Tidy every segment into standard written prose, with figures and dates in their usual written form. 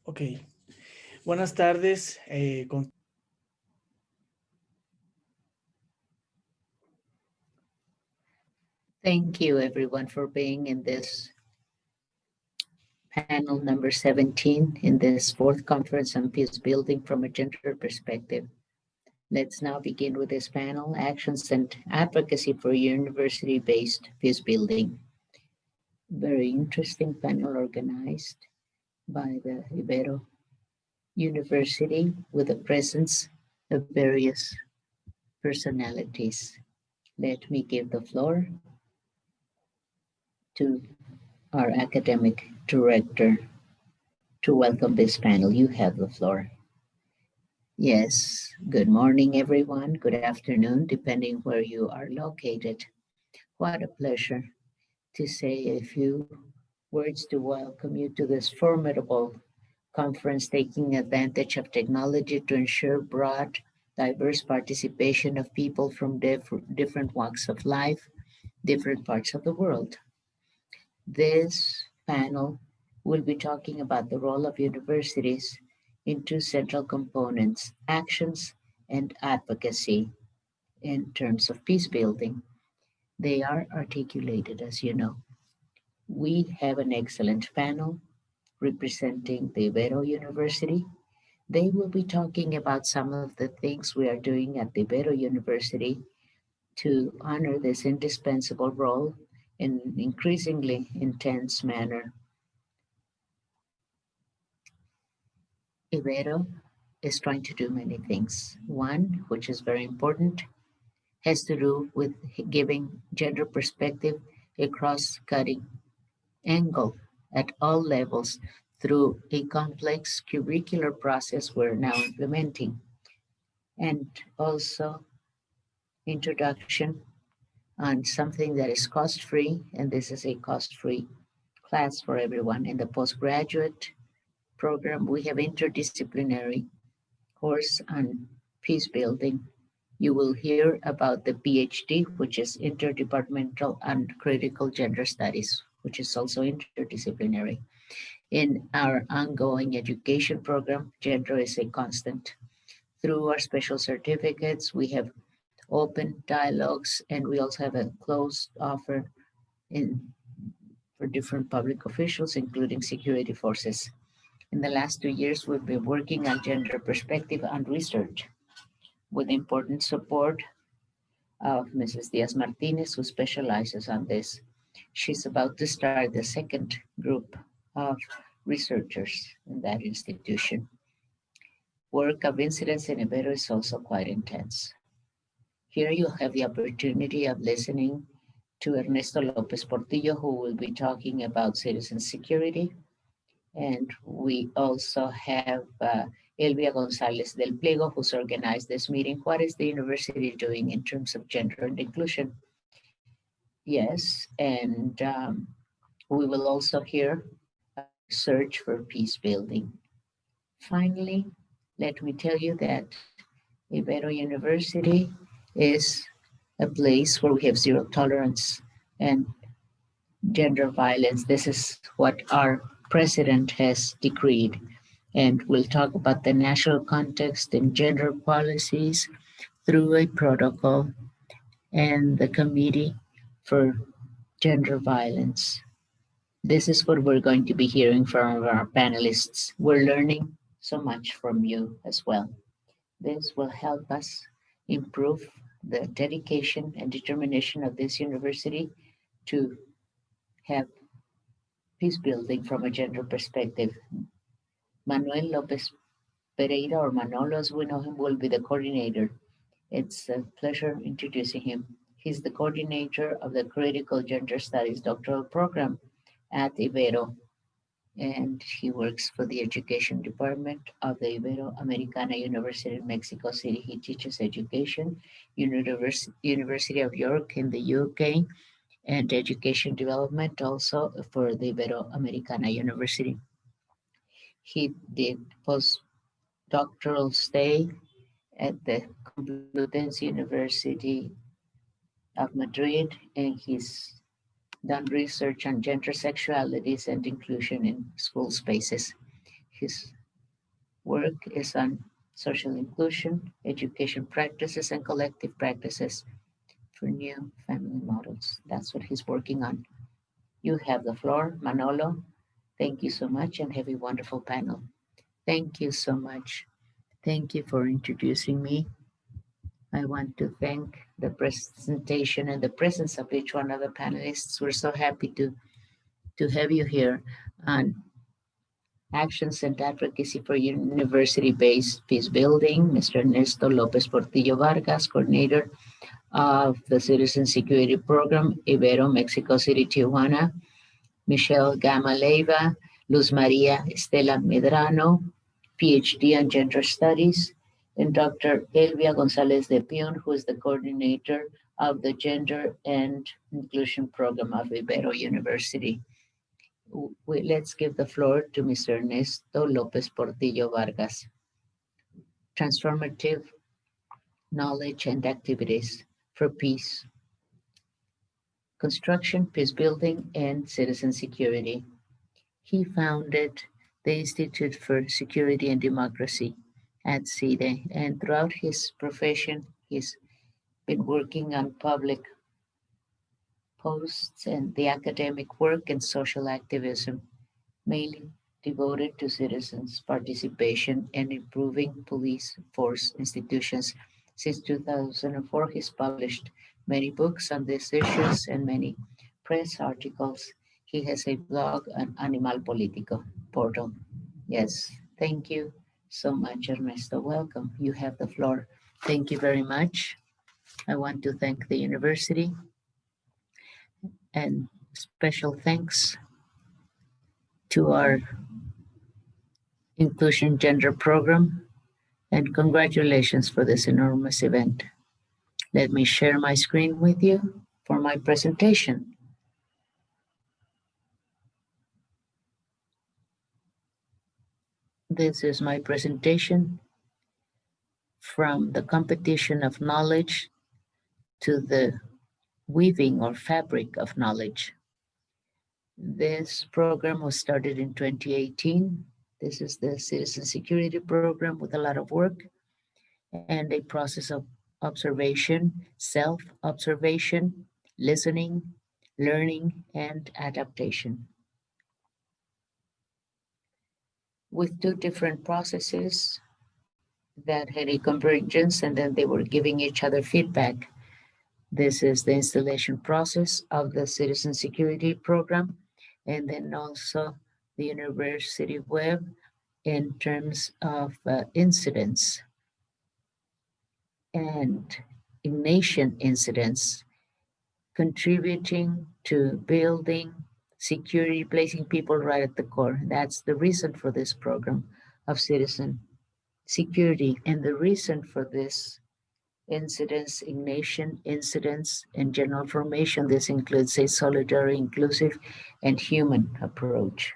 Ok. Buenas tardes. Thank you, everyone, for being in this panel number 17 in this fourth conference on peace building from a gender perspective. Let's now begin with this panel, Actions and Advocacy for University-Based Peace Building. Very interesting panel organized by the Ibero University with the presence of various personalities. Let me give the floor to our academic director to welcome this panel. You have the floor. Yes, good morning, everyone. Good afternoon, depending where you are located. What a pleasure to say a few words to welcome you to this formidable conference, taking advantage of technology to ensure broad, diverse participation of people from different walks of life, different parts of the world. This panel will be talking about the role of universities in two central components, actions and advocacy in terms of peace building. They are articulated, as you know. We have an excellent panel representing the Ibero University. They will be talking about some of the things we are doing at the Ibero University to honor this indispensable role in an increasingly intense manner. Ibero is trying to do many things. One, which is very important, has to do with giving gender perspective a cross-cutting angle at all levels through a complex curricular process we're now implementing. And also introduction on something that is cost-free, and this is a cost-free class for everyone. In the postgraduate program, we have interdisciplinary course on peace building. You will hear about the PhD, which is interdepartmental and critical gender studies, which is also interdisciplinary. In our ongoing education program, gender is a constant. Through our special certificates, we have open dialogues, and we also have a closed offer for different public officials, including security forces. In the last 2 years, we've been working on gender perspective and research with important support of Mrs. Diaz Martinez, who specializes on this. She's about to start the second group of researchers in that institution. Work of incidents in Ibero is also quite intense. Here you have the opportunity of listening to Ernesto Lopez Portillo, who will be talking about citizen security. And we also have Elvia Gonzalez del Pliego, who's organized this meeting. What is the university doing in terms of gender and inclusion? Yes, and we will also hear a search for peace building. Finally, let me tell you that Ibero University is a place where we have zero tolerance and gender violence. This is what our president has decreed. And we'll talk about the national context and gender policies through a protocol and the Committee for Gender Violence. This is what we're going to be hearing from our panelists. We're learning so much from you as well. This will help us improve the dedication and determination of this university to have peace building from a gender perspective. Manuel Lopez Pereira, or Manolo as we know him, will be the coordinator. It's a pleasure introducing him. He's the coordinator of the Critical Gender Studies doctoral program at Ibero, and he works for the education department of the Ibero-Americana University in Mexico City. He teaches education, University of York in the UK, and education development also for the Ibero-Americana University. He did postdoctoral stay at the Complutense University of Madrid, and he's done research on gender sexualities and inclusion in school spaces. His work is on social inclusion, education practices, and collective practices for new family models. That's what he's working on. You have the floor, Manolo. Thank you so much and have a wonderful panel. Thank you so much. Thank you for introducing me. I want to thank the presentation and the presence of each one of the panelists. We're so happy to have you here on Actions and Advocacy for University-Based Peace Building. Mr. Ernesto Lopez Portillo Vargas, coordinator of the Citizen Security Program, Ibero, Mexico City, Tijuana. Michelle Gama Leiva, Luz Maria Estela Medrano, PhD on Gender Studies, and Dr. Elvia Gonzalez de Pion, who is the coordinator of the Gender and Inclusion Program of Ibero University. Let's give the floor to Mr. Ernesto Lopez Portillo Vargas. Transformative knowledge and activities for peace, construction, peace building, and citizen security. He founded the Institute for Security and Democracy at CIDE, and throughout his profession, he's been working on public posts and the academic work and social activism, mainly devoted to citizens' participation and improving police force institutions. Since 2004, he's published many books on these issues and many press articles. He has a blog on Animal Politico portal. Yes, thank you so much, Ernesto. Welcome. You have the floor. Thank you very much. I want to thank the university and special thanks to our Inclusion Gender Program, and congratulations for this enormous event. Let me share my screen with you for my presentation. This is my presentation from the competition of knowledge to the weaving or fabric of knowledge. This program was started in 2018. This is the Citizen Security Program with a lot of work and a process of observation, self-observation, listening, learning, and adaptation. With two different processes that had a convergence and then they were giving each other feedback. This is the installation process of the Citizen Security Program, and then also the university web in terms of incidents and Ignatian incidents, contributing to building security, placing people right at the core. That's the reason for this program of citizen security. And the reason for this incidents, Ignatian incidents, and general formation, this includes a solidary, inclusive, and human approach.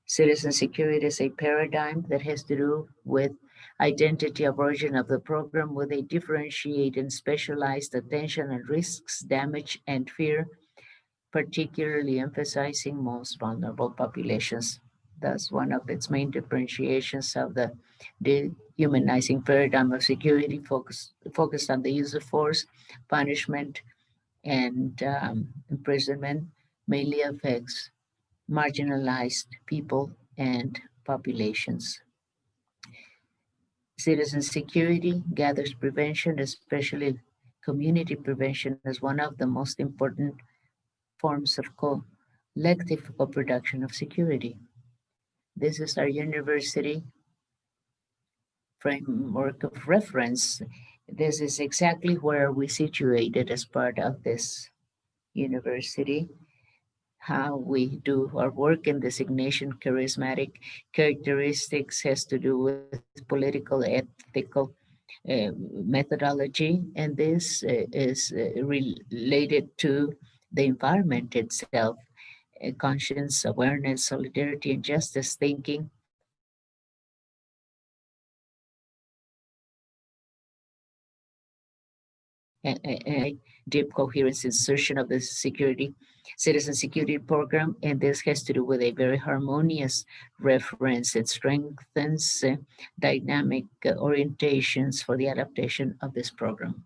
Citizen security is a paradigm that has to do with identity of origin of the program with a differentiated and specialized attention on risks, damage, and fear, particularly emphasizing most vulnerable populations. Thus, one of its main differentiations of the dehumanizing paradigm of security focused on the use of force, punishment, and imprisonment mainly affects marginalized people and populations. Citizen security gathers prevention, especially community prevention, as one of the most important forms of collective co-production of security. This is our university framework of reference. This is exactly where we situated as part of this university. How we do our work in designation, charismatic characteristics has to do with political, ethical methodology, and this is related to the environment itself, conscience, awareness, solidarity, and justice thinking. deep coherence insertion of the citizen security program, and this has to do with a very harmonious reference. It strengthens dynamic orientations for the adaptation of this program.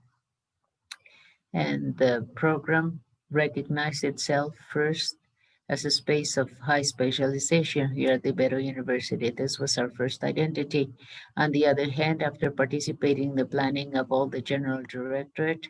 And the program recognized itself first as a space of high specialization here at the Ibero University. This was our first identity. On the other hand, after participating in the planning of all the general directorate,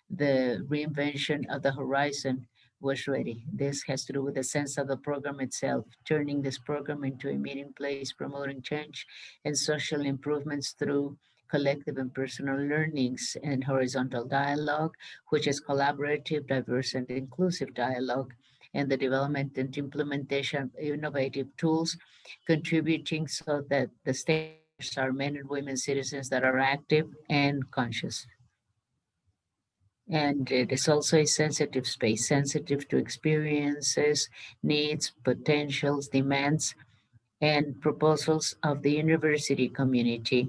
the reinvention of the horizon was ready. This has to do with the sense of the program itself, turning this program into a meeting place, promoting change and social improvements through collective and personal learnings and horizontal dialogue, which is collaborative, diverse, and inclusive dialogue, and the development and implementation of innovative tools, contributing so that the stakeholders are men and women citizens that are active and conscious. And it is also a sensitive space, sensitive to experiences, needs, potentials, demands, and proposals of the university community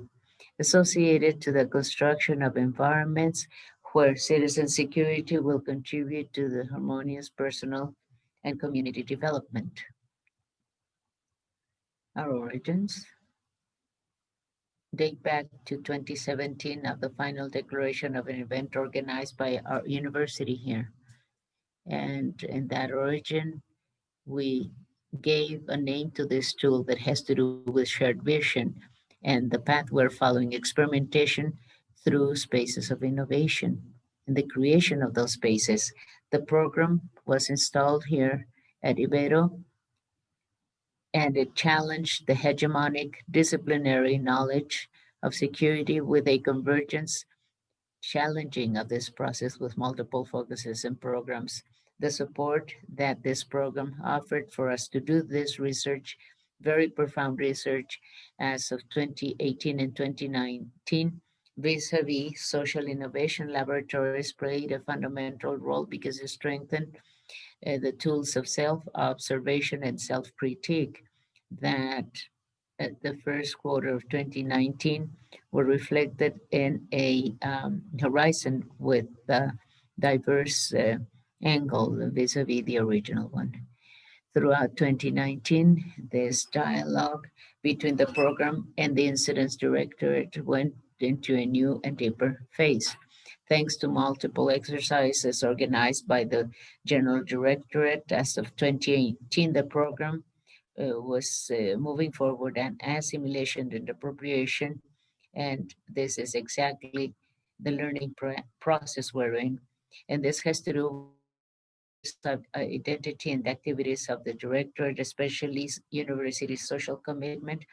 associated to the construction of environments where citizen security will contribute to the harmonious personal and community development. Our origins date back to 2017 of the final declaration of an event organized by our university here. And in that origin, we gave a name to this tool that has to do with shared vision and the path we're following experimentation through spaces of innovation and the creation of those spaces. The program was installed here at Ibero, and it challenged the hegemonic disciplinary knowledge of security with a convergence challenging of this process with multiple focuses and programs. The support that this program offered for us to do this research, very profound research, as of 2018 and 2019, vis-a-vis social innovation laboratories played a fundamental role because it strengthened the tools of self-observation and self-critique that at the first quarter of 2019 were reflected in a horizon with a diverse angle vis-a-vis the original one. Throughout 2019, this dialogue between the program and the incidents directorate went into a new and deeper phase. Thanks to multiple exercises organized by the General Directorate as of 2018, the program was moving forward and assimilation and appropriation. And this is exactly the learning process we're in. And this has to do with the diverse identity and activities of the directorate, especially university social commitment,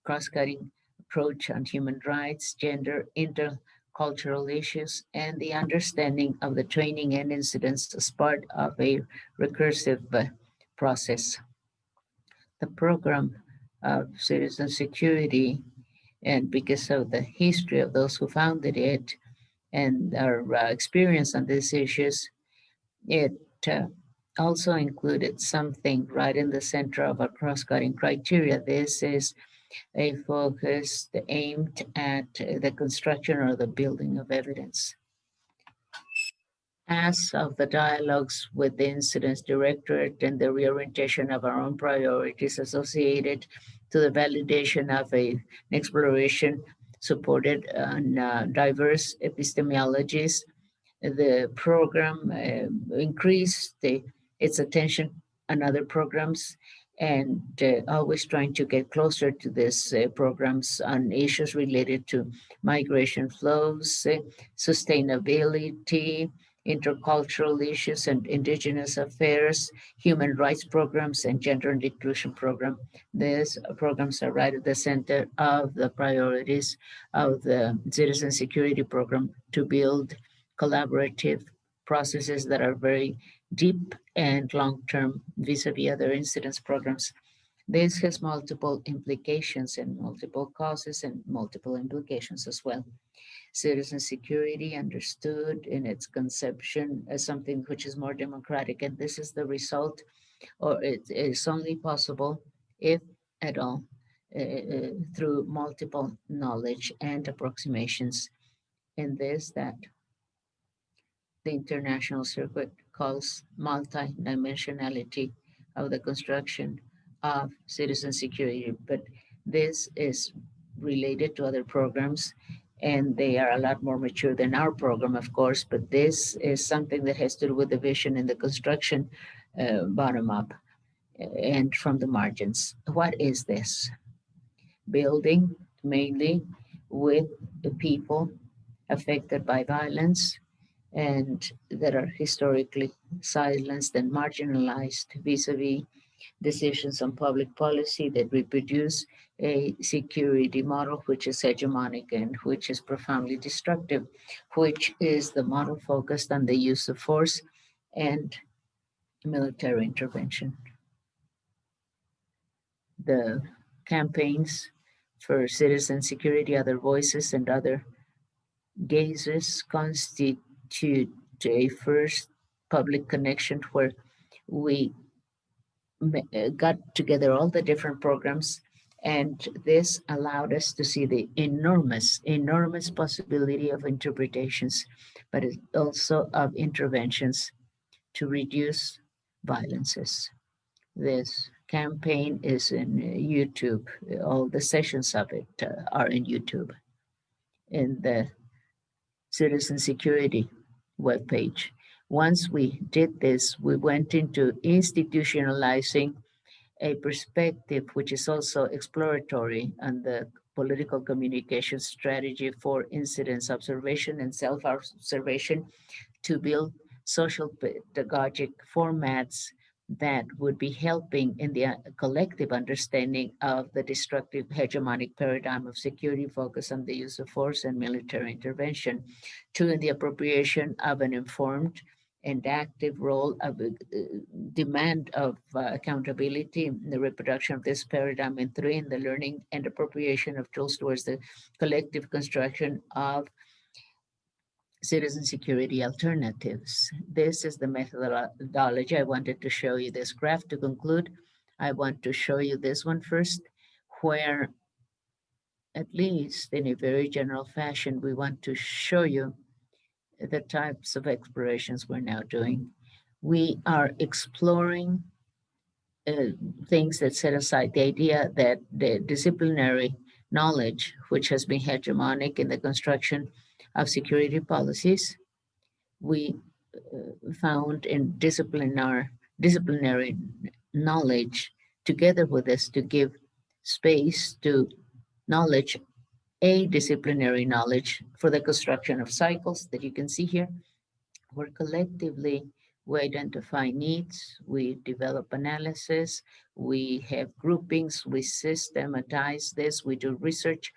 cross-cutting approach on human rights, gender, intercultural issues, and the understanding of the training and incidents as part of a recursive process. The program of citizen security, and because of the history of those who founded it and our experience on these issues, it uh, also included something right in the center of our cross-cutting criteria. This is a focus aimed at the construction or the building of evidence. As of the dialogues with the Incidents Directorate and the reorientation of our own priorities associated to the validation of an exploration supported on diverse epistemologies, the program increased its attention on other programs and always trying to get closer to these programs on issues related to migration flows, sustainability, intercultural issues and indigenous affairs, human rights programs, and gender and inclusion program. These programs are right at the center of the priorities of the citizen security program to build collaborative processes that are very deep and long-term vis-a-vis other incidents programs. This has multiple implications and multiple causes and multiple implications as well. Citizen security understood in its conception as something which is more democratic, and this is the result, or it is only possible if at all through multiple knowledge and approximations in this that the international circuit calls multi-dimensionality of the construction of citizen security. But this is related to other programs, and they are a lot more mature than our program, of course, but this is something that has to do with the vision and the construction bottom up and from the margins. What is this? Building mainly with the people affected by violence and that are historically silenced and marginalized vis-a-vis decisions on public policy that reproduce a security model which is hegemonic and which is profoundly destructive, which is the model focused on the use of force and military intervention. The campaigns for citizen security, other voices, and other gazes constitute a first public connection where we got together all the different programs, and this allowed us to see the enormous possibility of interpretations, but also of interventions to reduce violences. This campaign is in YouTube. All the sessions of it are in YouTube. In the citizen security webpage. Once we did this, we went into institutionalizing a perspective which is also exploratory on the political communication strategy for incidence observation and self-observation to build social pedagogic formats that would be helping in the collective understanding of the destructive hegemonic paradigm of security focused on the use of force and military intervention. Two, in the appropriation of an informed and active role of demand of accountability in the reproduction of this paradigm. And three, in the learning and appropriation of tools towards the collective construction of citizen security alternatives. This is the methodology. I wanted to show you this graph to conclude. I want to show you this one first, where at least in a very general fashion, we want to show you the types of explorations we're now doing. We are exploring things that set aside the idea that the disciplinary knowledge, which has been hegemonic in the construction of security policies, we found in disciplinary knowledge together with us to give space to knowledge, a disciplinary knowledge for the construction of cycles that you can see here, where collectively we identify needs, we develop analysis, we have groupings, we systematize this, we do research,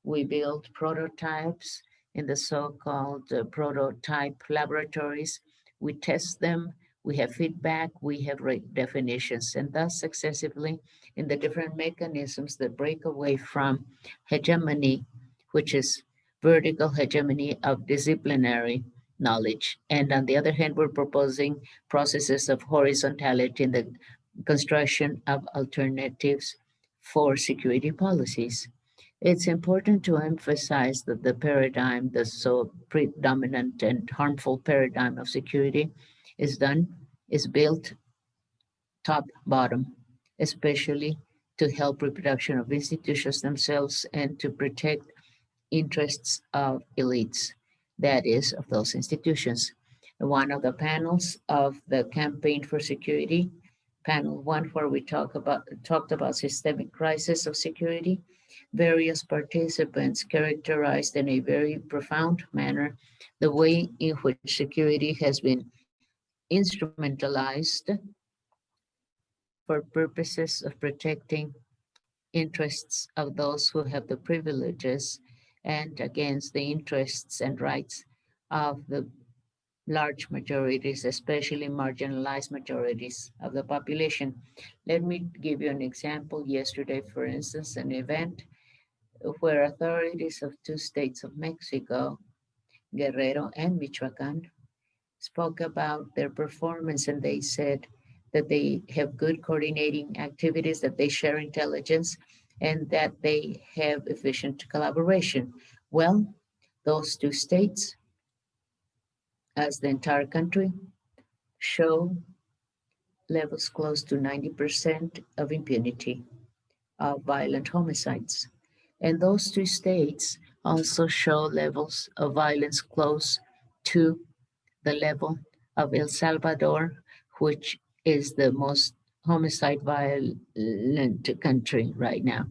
we build prototypes in the so-called prototype laboratories. We test them, we have feedback, we have definitions, and thus successively in the different mechanisms that break away from hegemony, which is vertical hegemony of disciplinary knowledge. And on the other hand, we're proposing processes of horizontality in the construction of alternatives for security policies. It's important to emphasize that the paradigm, the so predominant and harmful paradigm of security is built top bottom, especially to help reproduction of institutions themselves and to protect interests of elites, that is, of those institutions. One of the panels of the campaign for security, panel one, where we talked about systemic crisis of security, various participants characterized in a very profound manner the way in which security has been instrumentalized for purposes of protecting interests of those who have the privileges and against the interests and rights of the large majorities, especially marginalized majorities of the population. Let me give you an example. Yesterday, for instance, an event where authorities of two states of Mexico, Guerrero and Michoacan, spoke about their performance, and they said that they have good coordinating activities, that they share intelligence, and that they have efficient collaboration. Well, those two states as the entire country, show levels close to 90% of impunity of violent homicides. And those two states also show levels of violence close to the level of El Salvador, which is the most homicide violent country right now.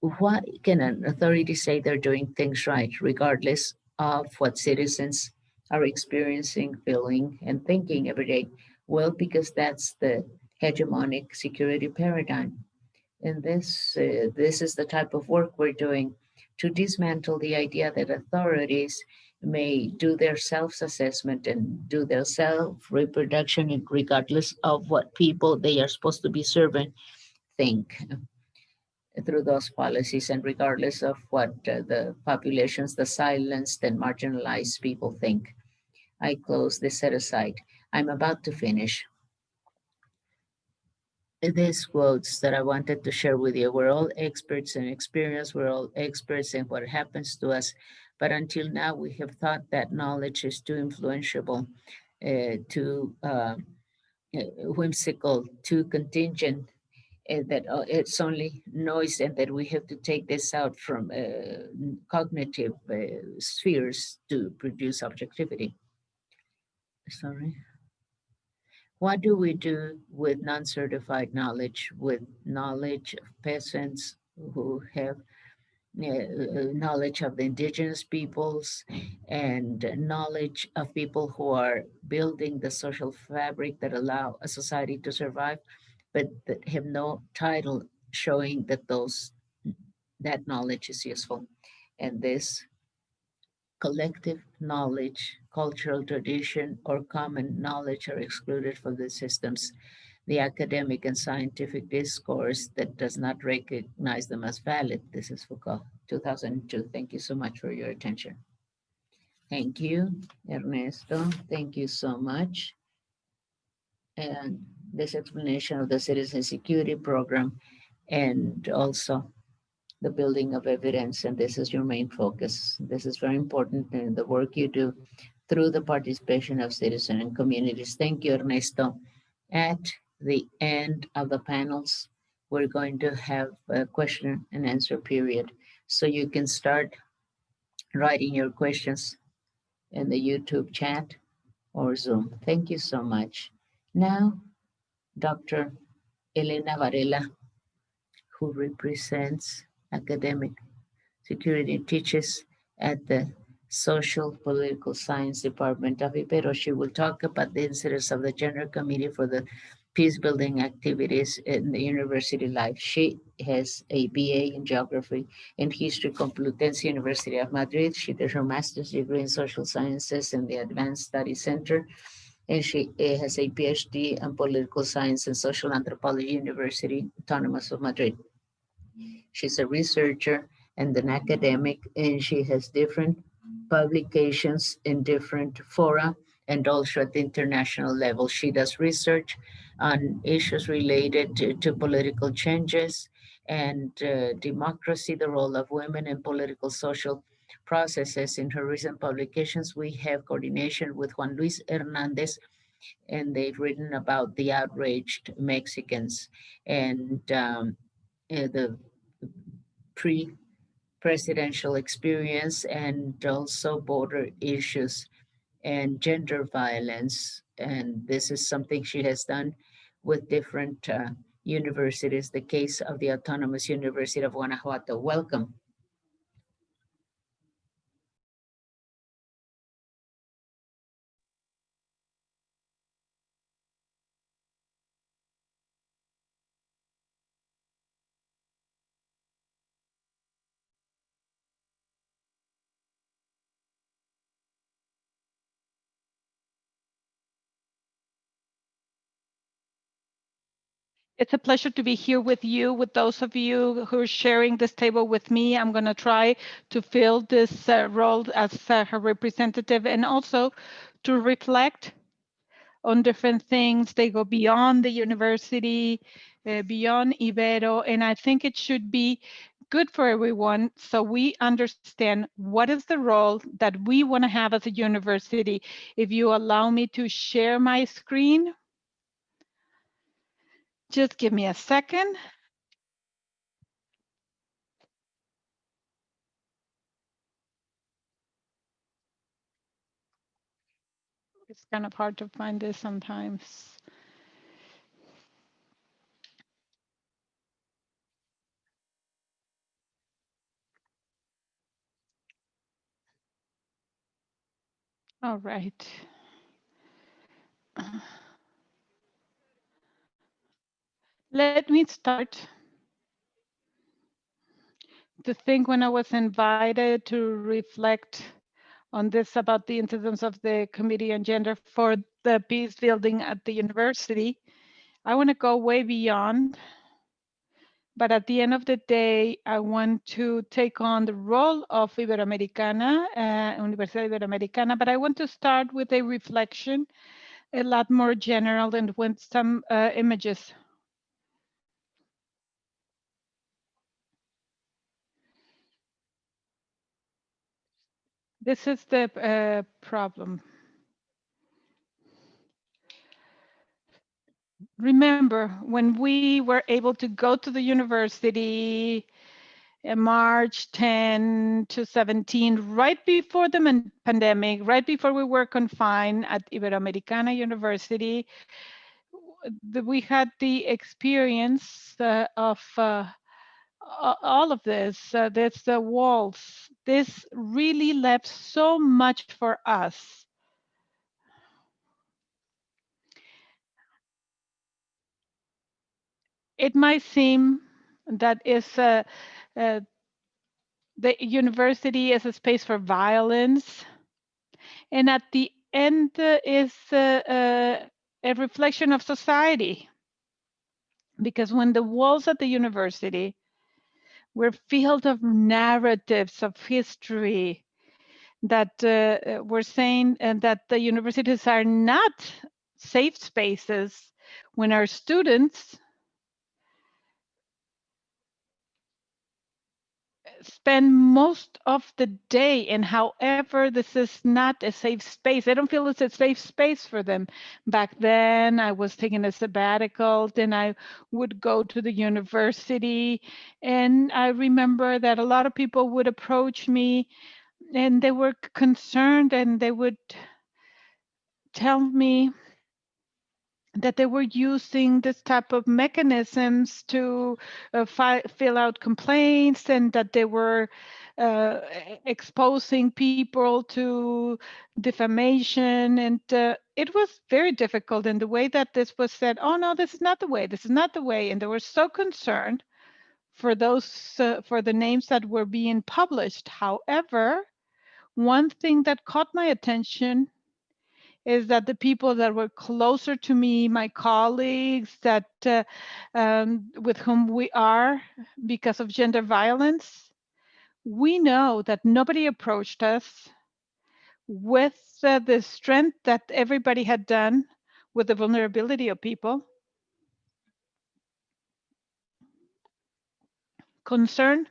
Why can an authority say they're doing things right, regardless of what citizens are experiencing, feeling, and thinking every day? Well, because that's the hegemonic security paradigm. And this is the type of work we're doing to dismantle the idea that authorities may do their self-assessment and do their self-reproduction regardless of what people they are supposed to be serving think through those policies and regardless of what the populations, the silenced and marginalized people think. I close this set aside. I'm about to finish. These quotes that I wanted to share with you. We're all experts in experience. We're all experts in what happens to us. But until now, we have thought that knowledge is too influential, too whimsical, too contingent, that it's only noise and that we have to take this out from cognitive spheres to produce objectivity. Sorry. What do we do with non-certified knowledge, with knowledge of peasants who have knowledge of the indigenous peoples and knowledge of people who are building the social fabric that allow a society to survive, but that have no title showing that that knowledge is useful. And this collective knowledge, cultural tradition, or common knowledge are excluded from the systems. The academic and scientific discourse that does not recognize them as valid. This is Foucault, 2002. Thank you so much for your attention. Thank you, Ernesto. Thank you so much. And this explanation of the citizen security program and also the building of evidence, and this is your main focus. This is very important in the work you do through the participation of citizens and communities. Thank you, Ernesto. At the end of the panels, we're going to have a question and answer period. So you can start writing your questions in the YouTube chat or Zoom. Thank you so much. Now, Dr. Elena Varela, who represents academic security, teaches at the Social Political Science Department of Ibero. She will talk about the incidents of the General Committee for the Peacebuilding activities in the university life. She has a BA in Geography and History, Complutense University of Madrid. She did her master's degree in Social Sciences in the Advanced Study Center, and she has a PhD in Political Science and Social Anthropology, University Autonomous of Madrid. She's a researcher and an academic, and she has different publications in different fora and also at the international level. She does research on issues related to political changes and democracy, the role of women in political social processes. In her recent publications, we have coordination with Juan Luis Hernandez, and they've written about the outraged Mexicans and the pre-presidential experience and also border issues and gender violence. And this is something she has done with different universities, the case of the Autonomous University of Guanajuato. Welcome. It's a pleasure to be here with you, with those of you who are sharing this table with me. I'm going to try to fill this role as her representative and also to reflect on different things. They go beyond the university, beyond Ibero, and I think it should be good for everyone, so we understand what is the role that we want to have as a university. If you allow me to share my screen, just give me a second. It's kind of hard to find this sometimes. All right. Let me start to think when I was invited to reflect on this about the incidence of the Committee on Gender for the peace building at the university. I want to go way beyond, but at the end of the day, I want to take on the role of Iberoamericana, Universidad Iberoamericana, but I want to start with a reflection, a lot more general and with some images. This is the problem. Remember, when we were able to go to the university in March 10 to 17, right before the pandemic, right before we were confined at Iberoamericana University, we had the experience of all of this. There's the walls. This really left so much for us. It might seem that the university is a space for violence, and at the end is a reflection of society. Because when the walls at the university were filled of narratives of history that were saying that the universities are not safe spaces, when our students spend most of the day, and however this is not a safe space, I don't feel it's a safe space for them. Back then I was taking a sabbatical, then I would go to the university, and I remember that a lot of people would approach me and they were concerned, and they would tell me that they were using this type of mechanisms to fill out complaints, and that they were exposing people to defamation. And it was very difficult in the way that this was said. Oh, no, this is not the way. This is not the way. And they were so concerned for those, for the names that were being published. However, one thing that caught my attention is that the people that were closer to me, my colleagues that with whom we are because of gender violence, we know that nobody approached us with the strength that everybody had done with the vulnerability of people. Concerned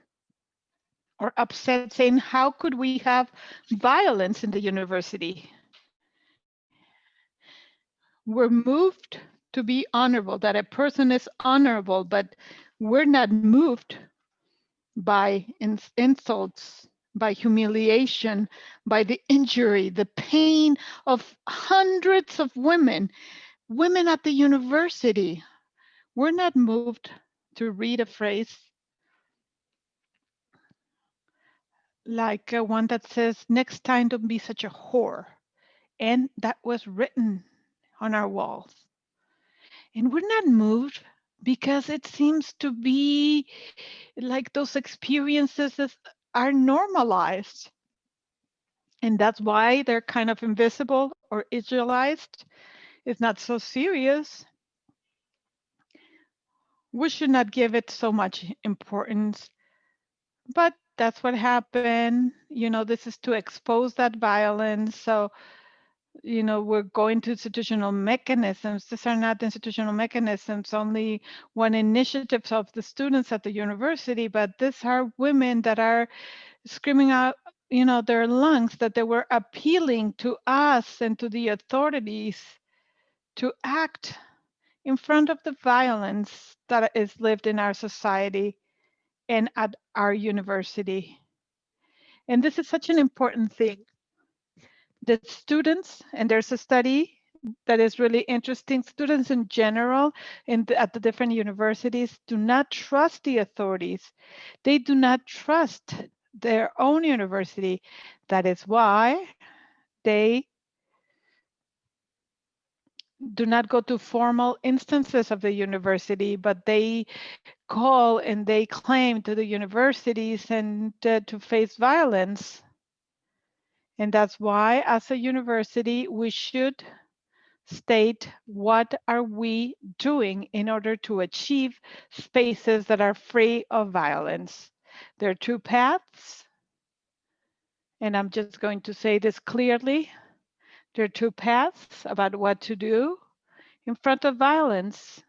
or upset, saying, how could we have violence in the university? We're moved to be honorable, that a person is honorable, but we're not moved by insults, by humiliation, by the injury, the pain of hundreds of women at the university. We're not moved to read a phrase like one that says, next time don't be such a whore. And that was written on our walls. And we're not moved because it seems to be like those experiences are normalized. And that's why they're kind of invisible or idealized. It's not so serious. We should not give it so much importance. But that's what happened. You know, this is to expose that violence. So we're going to institutional mechanisms. These are not institutional mechanisms, only one initiatives of the students at the university, but these are women that are screaming out, their lungs, that they were appealing to us and to the authorities to act in front of the violence that is lived in our society and at our university. And this is such an important thing. The students, and there's a study that is really interesting, students in general at the different universities do not trust the authorities. They do not trust their own university. That is why they do not go to formal instances of the university, but they call and they claim to the universities and to face violence. And that's why, as a university, we should state what are we doing in order to achieve spaces that are free of violence. There are two paths, and I'm just going to say this clearly. There are two paths about what to do in front of violence.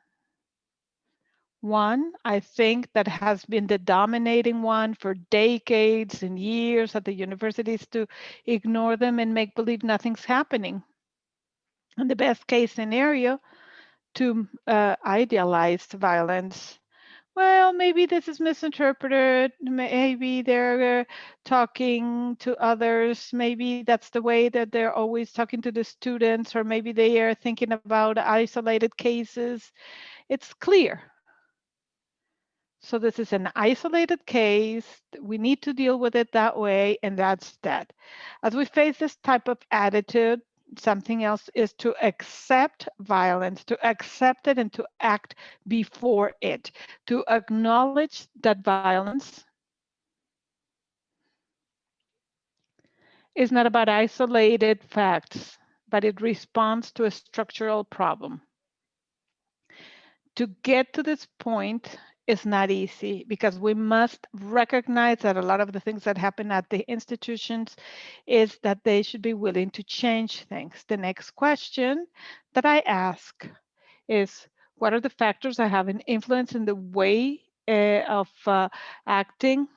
One, I think, that has been the dominating one for decades and years at the universities, to ignore them and make believe nothing's happening. In the best case scenario, to idealize violence. Well, maybe this is misinterpreted. Maybe they're talking to others. Maybe that's the way that they're always talking to the students, or maybe they are thinking about isolated cases. It's clear. So this is an isolated case. We need to deal with it that way, and that's that. As we face this type of attitude, something else is to accept violence, to accept it and to act before it, to acknowledge that violence is not about isolated facts, but it responds to a structural problem. To get to this point is not easy, because we must recognize that a lot of the things that happen at the institutions is that they should be willing to change things. The next question that I ask is, what are the factors that have an influence in the way of acting?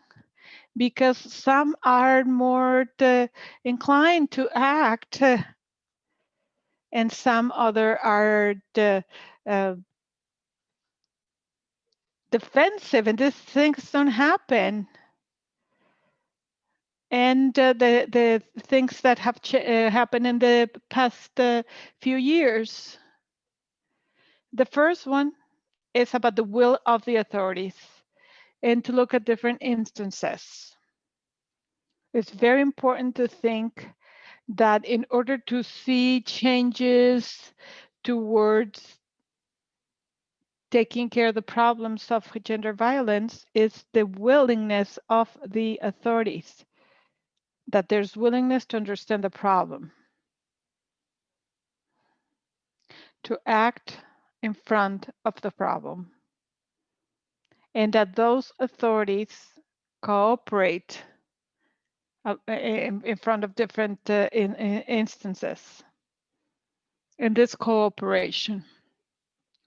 Because some are more inclined to act, and some other are defensive, and these things don't happen. And the things that have happened in the past few years. The first one is about the will of the authorities, and to look at different instances. It's very important to think that in order to see changes towards taking care of the problems of gender violence is the willingness of the authorities, that there's willingness to understand the problem, to act in front of the problem, and that those authorities cooperate in front of different instances. In this cooperation,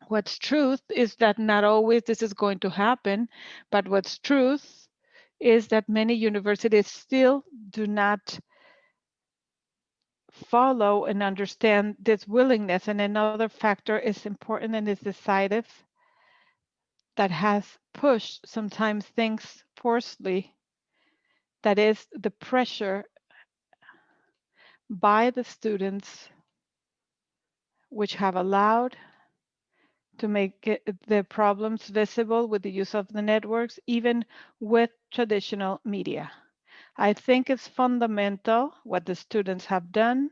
what's truth is that not always this is going to happen, but what's truth is that many universities still do not follow and understand this willingness. And another factor is important and is decisive, that has pushed sometimes things forcefully, that is the pressure by the students, which have allowed to make the problems visible with the use of the networks, even with traditional media. I think it's fundamental what the students have done.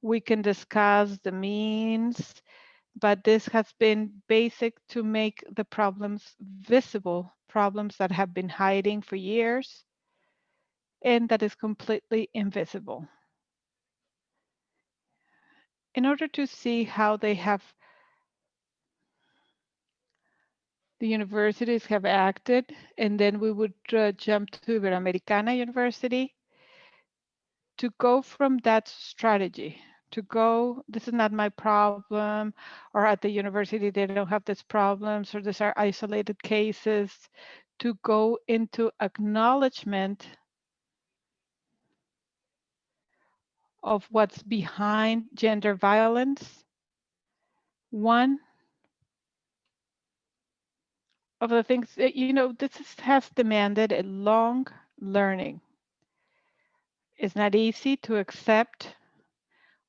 We can discuss the means, but this has been basic to make the problems visible, problems that have been hiding for years and that is completely invisible. In order to see how the universities have acted, and then we would jump to Iberoamericana University to go from that strategy to go, this is not my problem, or at the university they don't have these problems, or these are isolated cases, to go into acknowledgement of what's behind gender violence. One of the things that, has demanded a long learning. It's not easy to accept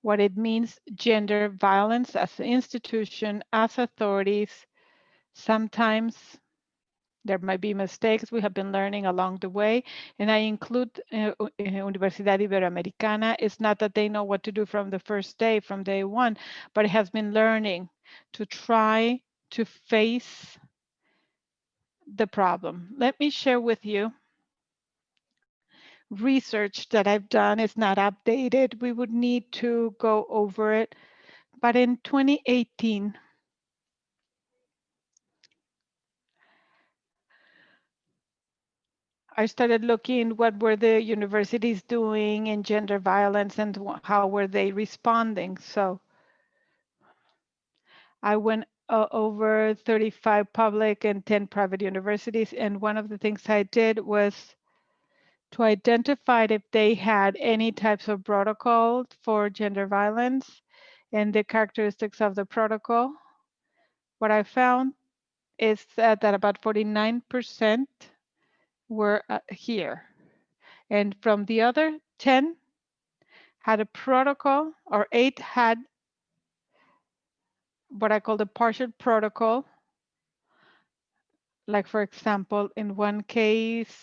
what it means, gender violence as an institution, as authorities. Sometimes there might be mistakes we have been learning along the way, and I include Universidad Iberoamericana. It's not that they know what to do from the first day, from day one, but it has been learning to try to face the problem. Let me share with you research that I've done. Is not updated. We would need to go over it. But in 2018, I started looking what were the universities doing in gender violence and how were they responding. So I went over 35 public and 10 private universities. And one of the things I did was to identify if they had any types of protocol for gender violence and the characteristics of the protocol. What I found is that about 49% were here. And from the other 10 had a protocol, or 8 had what I call the partial protocol. Like, for example, in one case,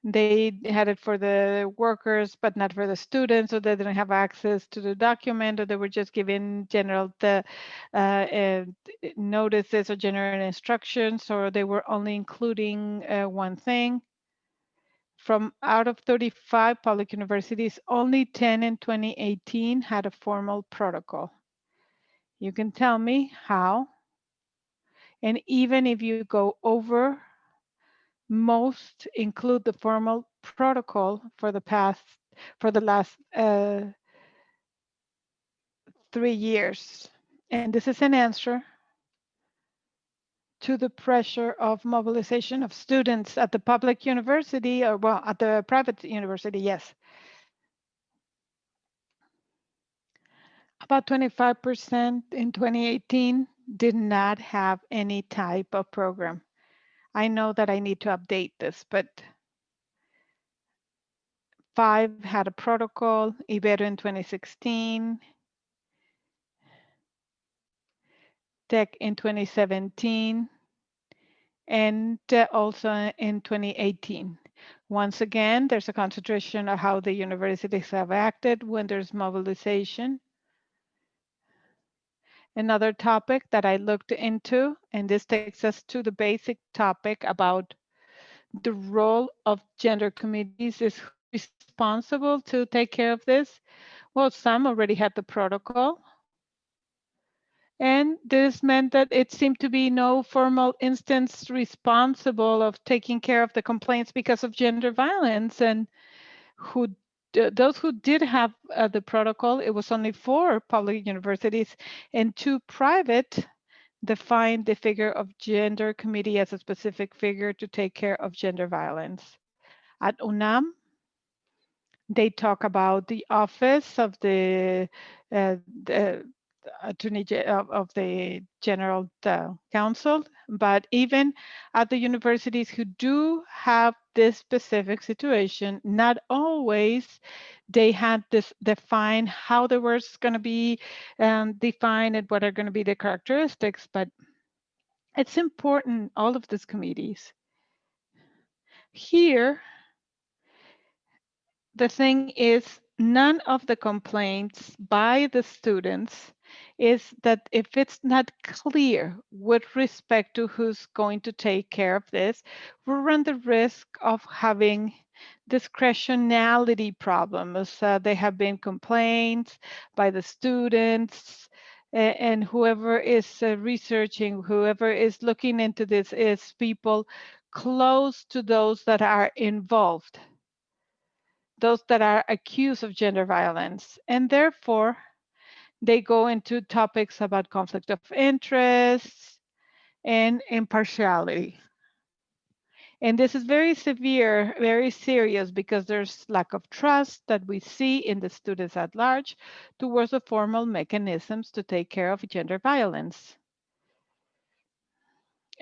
they had it for the workers, but not for the students, so they didn't have access to the document, or they were just giving general notices or general instructions, or they were only including one thing. From out of 35 public universities, only 10 in 2018 had a formal protocol. You can tell me how. And even if you go over, most include the formal protocol for the last 3 years. And this is an answer to the pressure of mobilization of students at the public university, or well, at the private university, yes. About 25% in 2018 did not have any type of program. I know that I need to update this, but 5 had a protocol, Ibero in 2016, Tech in 2017, and also in 2018. Once again, there's a concentration of how the universities have acted when there's mobilization. Another topic that I looked into, and this takes us to the basic topic about the role of gender committees, is responsible to take care of this. Well, some already had the protocol. And this meant that it seemed to be no formal instance responsible of taking care of the complaints because of gender violence. And those who did have the protocol, it was only 4 public universities and 2 private, defined the figure of gender committee as a specific figure to take care of gender violence. At UNAM, they talk about the office of the attorney of the general counsel, but even at the universities who do have this specific situation, not always they had this defined how the words going to be defined and what are going to be the characteristics. But it's important, all of these committees. Here, the thing is, none of the complaints by the students is that if it's not clear with respect to who's going to take care of this, we run the risk of having discretionality problems. There have been complaints by the students, and whoever is researching, whoever is looking into this, is people close to those that are involved. those that are accused of gender violence. And therefore, they go into topics about conflict of interest and impartiality. And this is very severe, very serious, because there's lack of trust that we see in the students at large towards the formal mechanisms to take care of gender violence.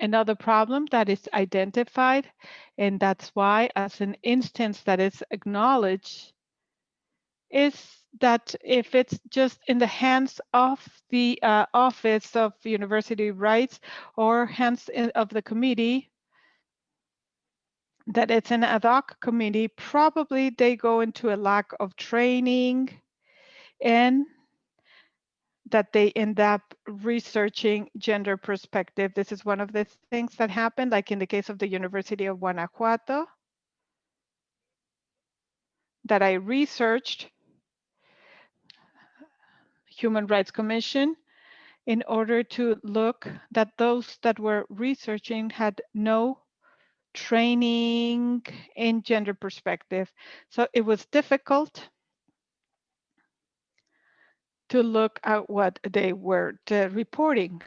Another problem that is identified, and that's why as an instance that is acknowledged, is that if it's just in the hands of the Office of University Rights or hands of the committee, that it's an ad hoc committee, probably they go into a lack of training and that they end up researching gender perspective. This is one of the things that happened, like in the case of the University of Guanajuato, that I researched Human Rights Commission in order to look that those that were researching had no training in gender perspective. So it was difficult to look at what they were reporting.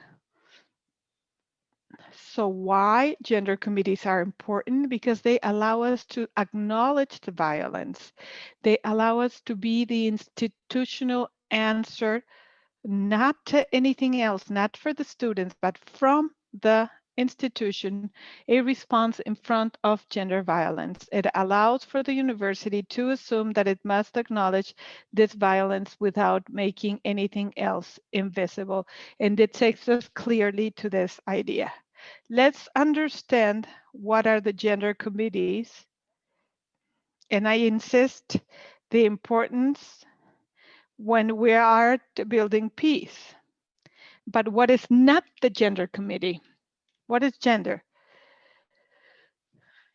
So why gender committees are important? Because they allow us to acknowledge the violence. They allow us to be the institutional answer, not to anything else, not for the students, but from the institution, a response in front of gender violence. It allows for the university to assume that it must acknowledge this violence without making anything else invisible. And it takes us clearly to this idea. Let's understand what are the gender committees. And I insist the importance when we are building peace. But what is not the gender committee? What is gender?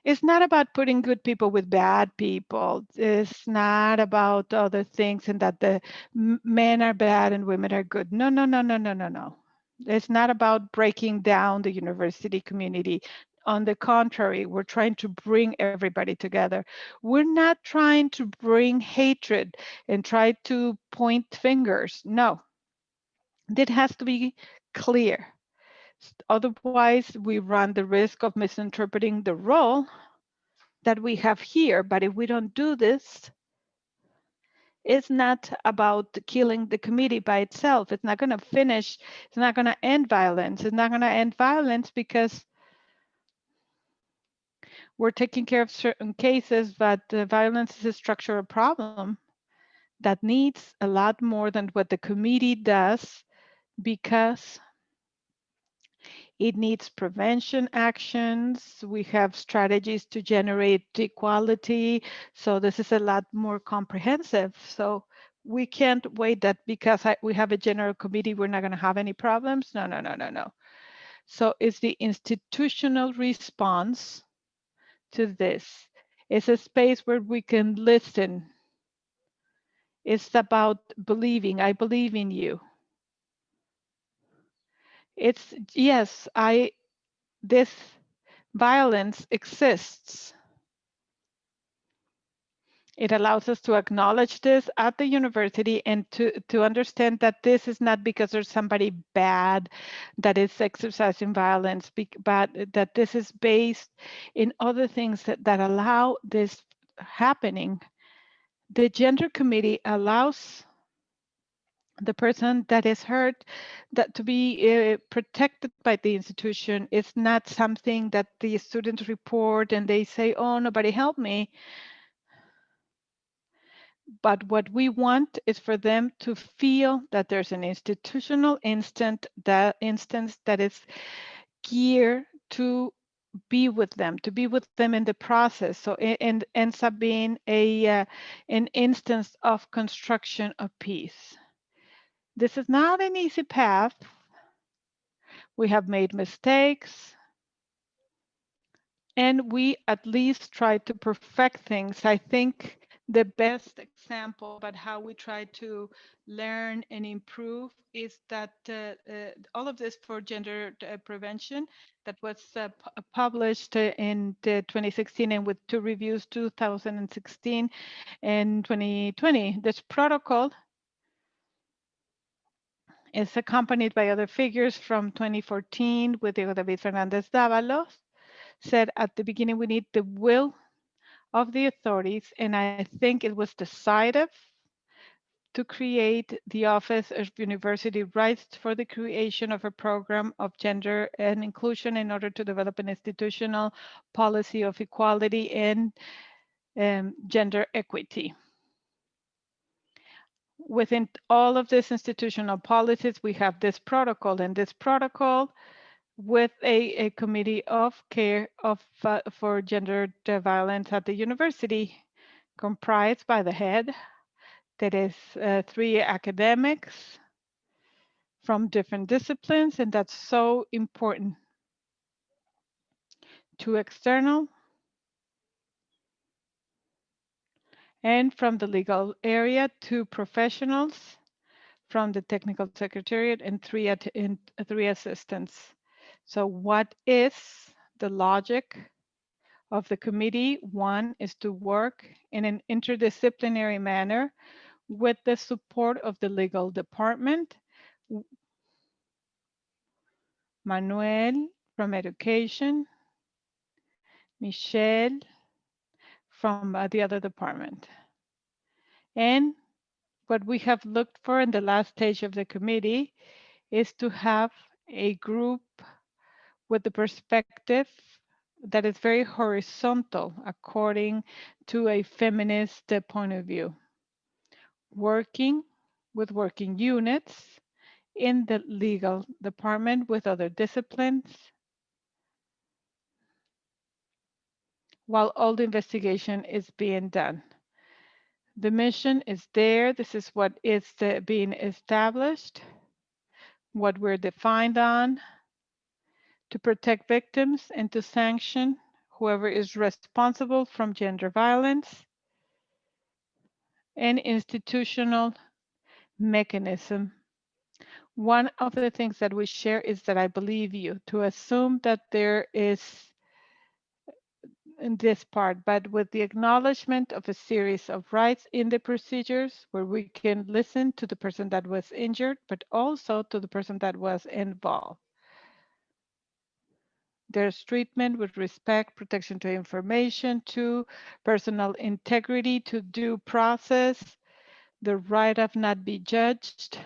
It's not about putting good people with bad people. It's not about other things and that the men are bad and women are good. No, no, no, no, no, no, no. It's not about breaking down the university community. On the contrary, we're trying to bring everybody together. We're not trying to bring hatred and try to point fingers. No, that has to be clear. Otherwise, we run the risk of misinterpreting the role that we have here. But if we don't do this, it's not about killing the committee by itself. It's not going to finish. It's not going to end violence. It's not going to end violence because we're taking care of certain cases, but violence is a structural problem that needs a lot more than what the committee does, because it needs prevention actions. We have strategies to generate equality. So this is a lot more comprehensive. So we can't wait that because we have a general committee, we're not going to have any problems. No, no, no, no, no. So it's the institutional response to this. It's a space where we can listen. It's about believing. I believe in you. It's, yes, this violence exists. It allows us to acknowledge this at the university and to understand that this is not because there's somebody bad that is exercising violence, but that this is based in other things that allow this happening. The gender committee allows the person that is hurt that to be protected by the institution. It's not something that the students report and they say, oh, nobody helped me. But what we want is for them to feel that there's an institutional instance that is geared to be with them in the process. So it ends up being an instance of construction of peace. This is not an easy path. We have made mistakes. And we at least try to perfect things. I think the best example, but how we try to learn and improve is that all of this for gender prevention that was published in 2016 and with 2 reviews, 2016 and 2020. This protocol is accompanied by other figures from 2014 with Diego David Fernandez Dávalos. Said at the beginning, we need the will of the authorities, and I think it was decided to create the Office of University Rights for the creation of a program of gender and inclusion in order to develop an institutional policy of equality and gender equity. Within all of these institutional policies, we have this protocol, and this protocol with a committee of care for gender violence at the university, comprised by the head, that is 3 academics from different disciplines, and that's so important. 2 external, and from the legal area, 2 professionals from the technical secretariat, and 3 assistants. So what is the logic of the committee? 1 is to work in an interdisciplinary manner with the support of the legal department, Manuel from education, Michelle from the other department. And what we have looked for in the last stage of the committee is to have a group with the perspective that is very horizontal according to a feminist point of view, working with working units in the legal department with other disciplines, while all the investigation is being done. The mission is there. This is what is being established, what we're defined on, to protect victims and to sanction whoever is responsible from gender violence, and institutional mechanism. One of the things that we share is that I believe you, to assume that there is in this part, but with the acknowledgement of a series of rights in the procedures where we can listen to the person that was injured, but also to the person that was involved. There's treatment with respect, protection to information, to personal integrity, to due process, the right of not be judged,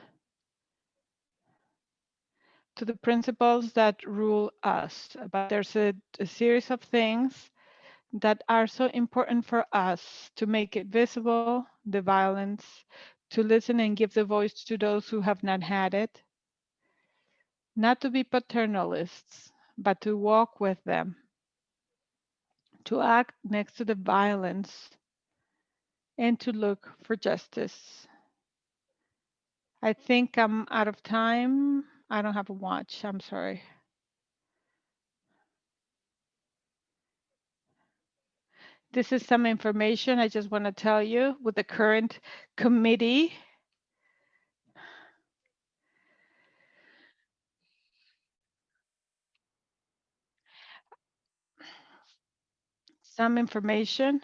to the principles that rule us. But there's a series of things that are so important for us to make it visible, the violence, to listen and give the voice to those who have not had it, not to be paternalists, but to walk with them, to act next to the violence, and to look for justice. I think I'm out of time. I don't have a watch, I'm sorry. This is some information I just want to tell you with the current committee. Some information.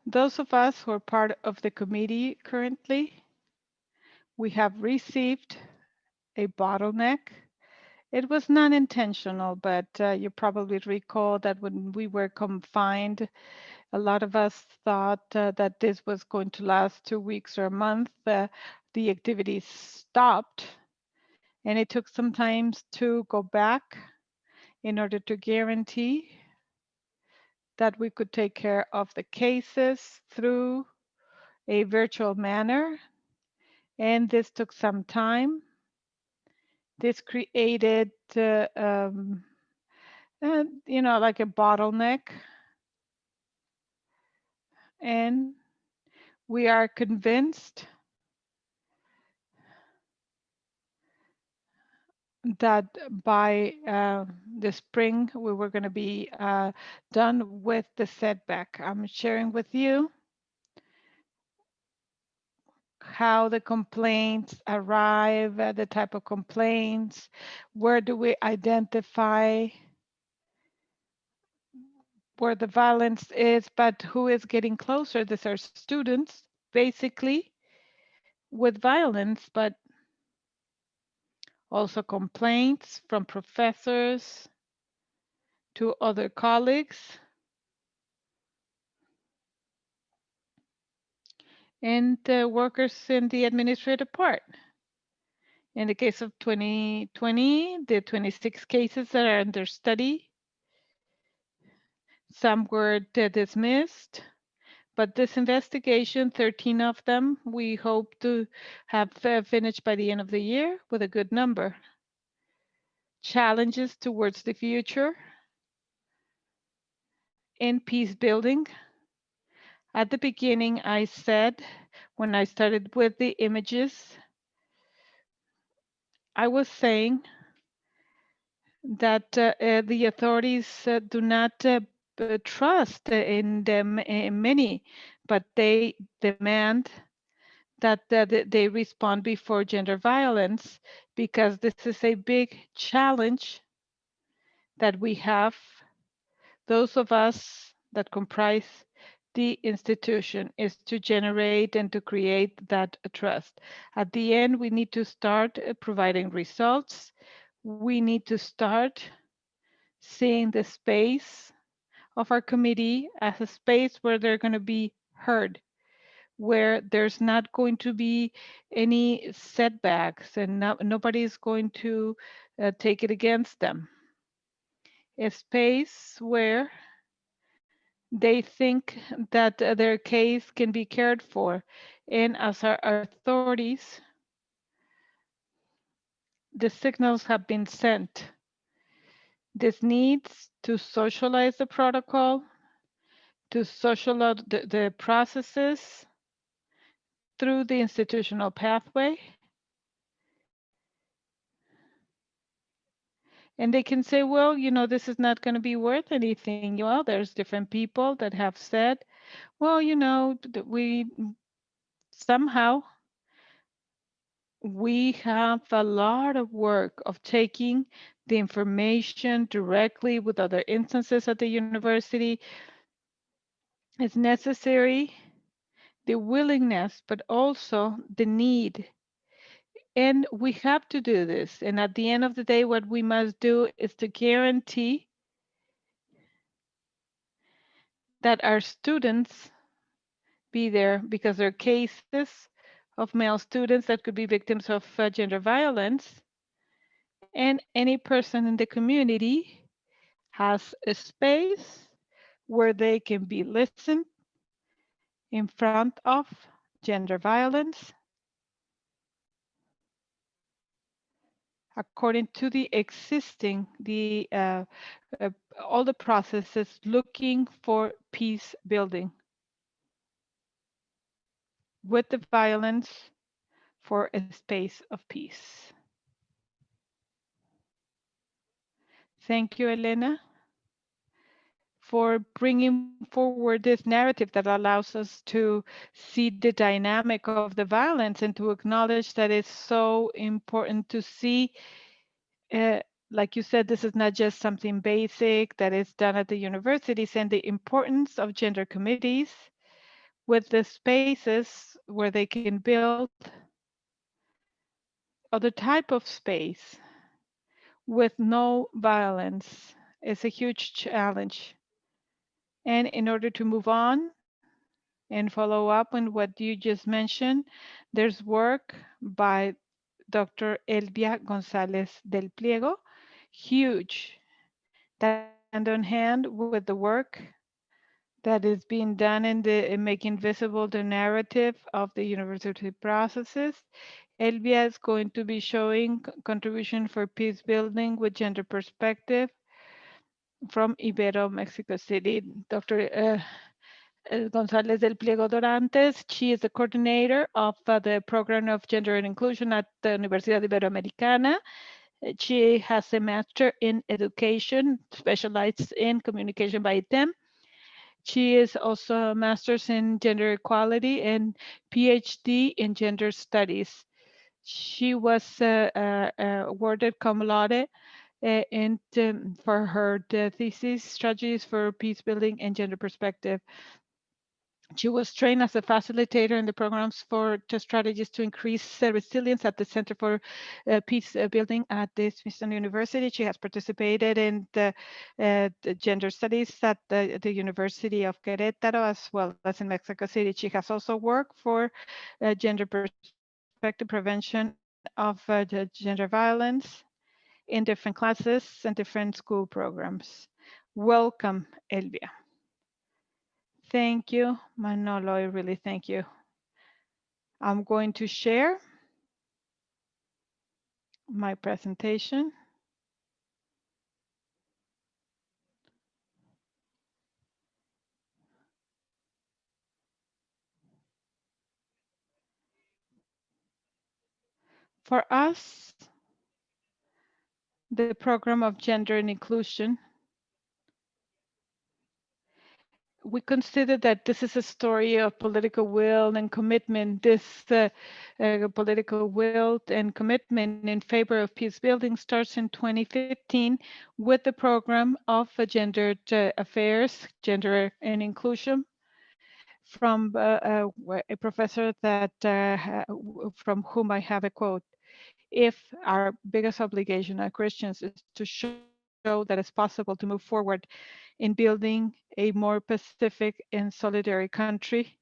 Those of us who are part of the committee currently, we have received a bottleneck. It was not intentional, but you probably recall that when we were confined, a lot of us thought that this was going to last 2 weeks or a month. The activities stopped, and it took some time to go back in order to guarantee that we could take care of the cases through a virtual manner. And this took some time. This created, like a bottleneck. And we are convinced that by the spring, we were going to be done with the setback. I'm sharing with you how the complaints arrive, the type of complaints, where do we identify where the violence is, but who is getting closer? These are students, basically, with violence, but also complaints from professors to other colleagues and workers in the administrative part. In the case of 2020, the 26 cases that are under study, some were dismissed, but this investigation, 13 of them, we hope to have finished by the end of the year with a good number. Challenges towards the future in peace building. At the beginning, I said, when I started with the images, I was saying that the authorities do not trust in them many, but they demand that they respond before gender violence, because this is a big challenge that we have, those of us that comprise the institution, is to generate and to create that trust. At the end, we need to start providing results. We need to start seeing the space of our committee as a space where they're going to be heard, where there's not going to be any setbacks and nobody is going to take it against them. A space where they think that their case can be cared for. And as our authorities, the signals have been sent. This needs to socialize the protocol, to socialize the processes through the institutional pathway. And they can say, well, you know, this is not going to be worth anything. Well, there's different people that have said, well, you know, we somehow we have a lot of work of taking the information directly with other instances at the university. It's necessary, the willingness, but also the need. And we have to do this. And at the end of the day, what we must do is to guarantee that our students be there, because there are cases of male students that could be victims of gender violence. And any person in the community has a space where they can be listened in front of gender violence according to the existing, all the processes looking for peace building with the violence for a space of peace. Thank you, Elena, for bringing forward this narrative that allows us to see the dynamic of the violence and to acknowledge that it's so important to see, like you said, this is not just something basic that is done at the universities, and the importance of gender committees with the spaces where they can build other type of space with no violence is a huge challenge. And in order to move on and follow up on what you just mentioned, there's work by Dr. Elvia Gonzalez del Pliego, huge, that goes hand in hand with the work that is being done in making visible the narrative of the university processes. Elvia is going to be showing contribution for peace building with gender perspective from Ibero, Mexico City. Dr. Gonzalez del Pliego Dorantes. She is the coordinator of the program of gender and inclusion at the Universidad Iberoamericana. She has a master in education, specialized in communication by them. She is also a master's in gender equality and PhD in gender studies. She was awarded cum laude and for her thesis, strategies for peace building and gender perspective. She was trained as a facilitator in the programs for strategies to increase resilience at the Center for Peace Building at the Smithsonian University. She has participated in the gender studies at the University of Querétaro, as well as in Mexico City. She has also worked for gender perspective prevention of gender violence in different classes and different school programs. Welcome, Elvia. Thank you, Manolo. I really thank you. I'm going to share my presentation. For us, the program of gender and inclusion, we consider that this is a story of political will and commitment. This political will and commitment in favor of peace building starts in 2015 with the program of gendered affairs, gender and inclusion, from a professor that from whom I have a quote. If our biggest obligation as Christians is to show that it's possible to move forward in building a more pacific and solidary country.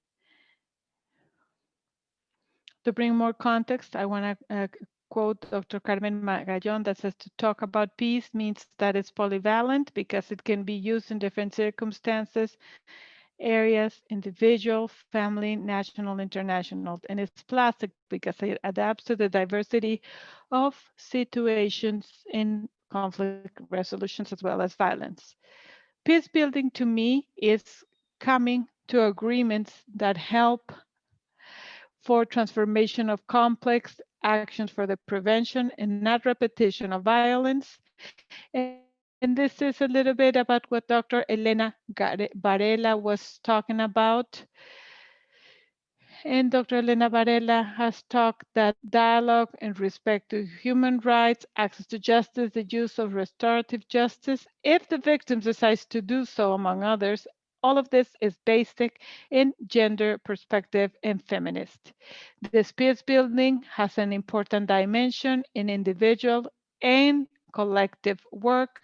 To bring more context, I want to quote Dr. Carmen Magallon that says to talk about peace means that it's polyvalent because it can be used in different circumstances, areas, individual, family, national, international, and it's plastic because it adapts to the diversity of situations in conflict resolutions as well as violence. Peace building to me is coming to agreements that help for transformation of complex actions for the prevention and not repetition of violence. And this is a little bit about what Dr. Elena Varela was talking about. And Dr. Elena Varela has talked that dialogue and respect to human rights, access to justice, the use of restorative justice, if the victim decides to do so, among others, all of this is basic in gender perspective and feminist. This peace building has an important dimension in individual and collective work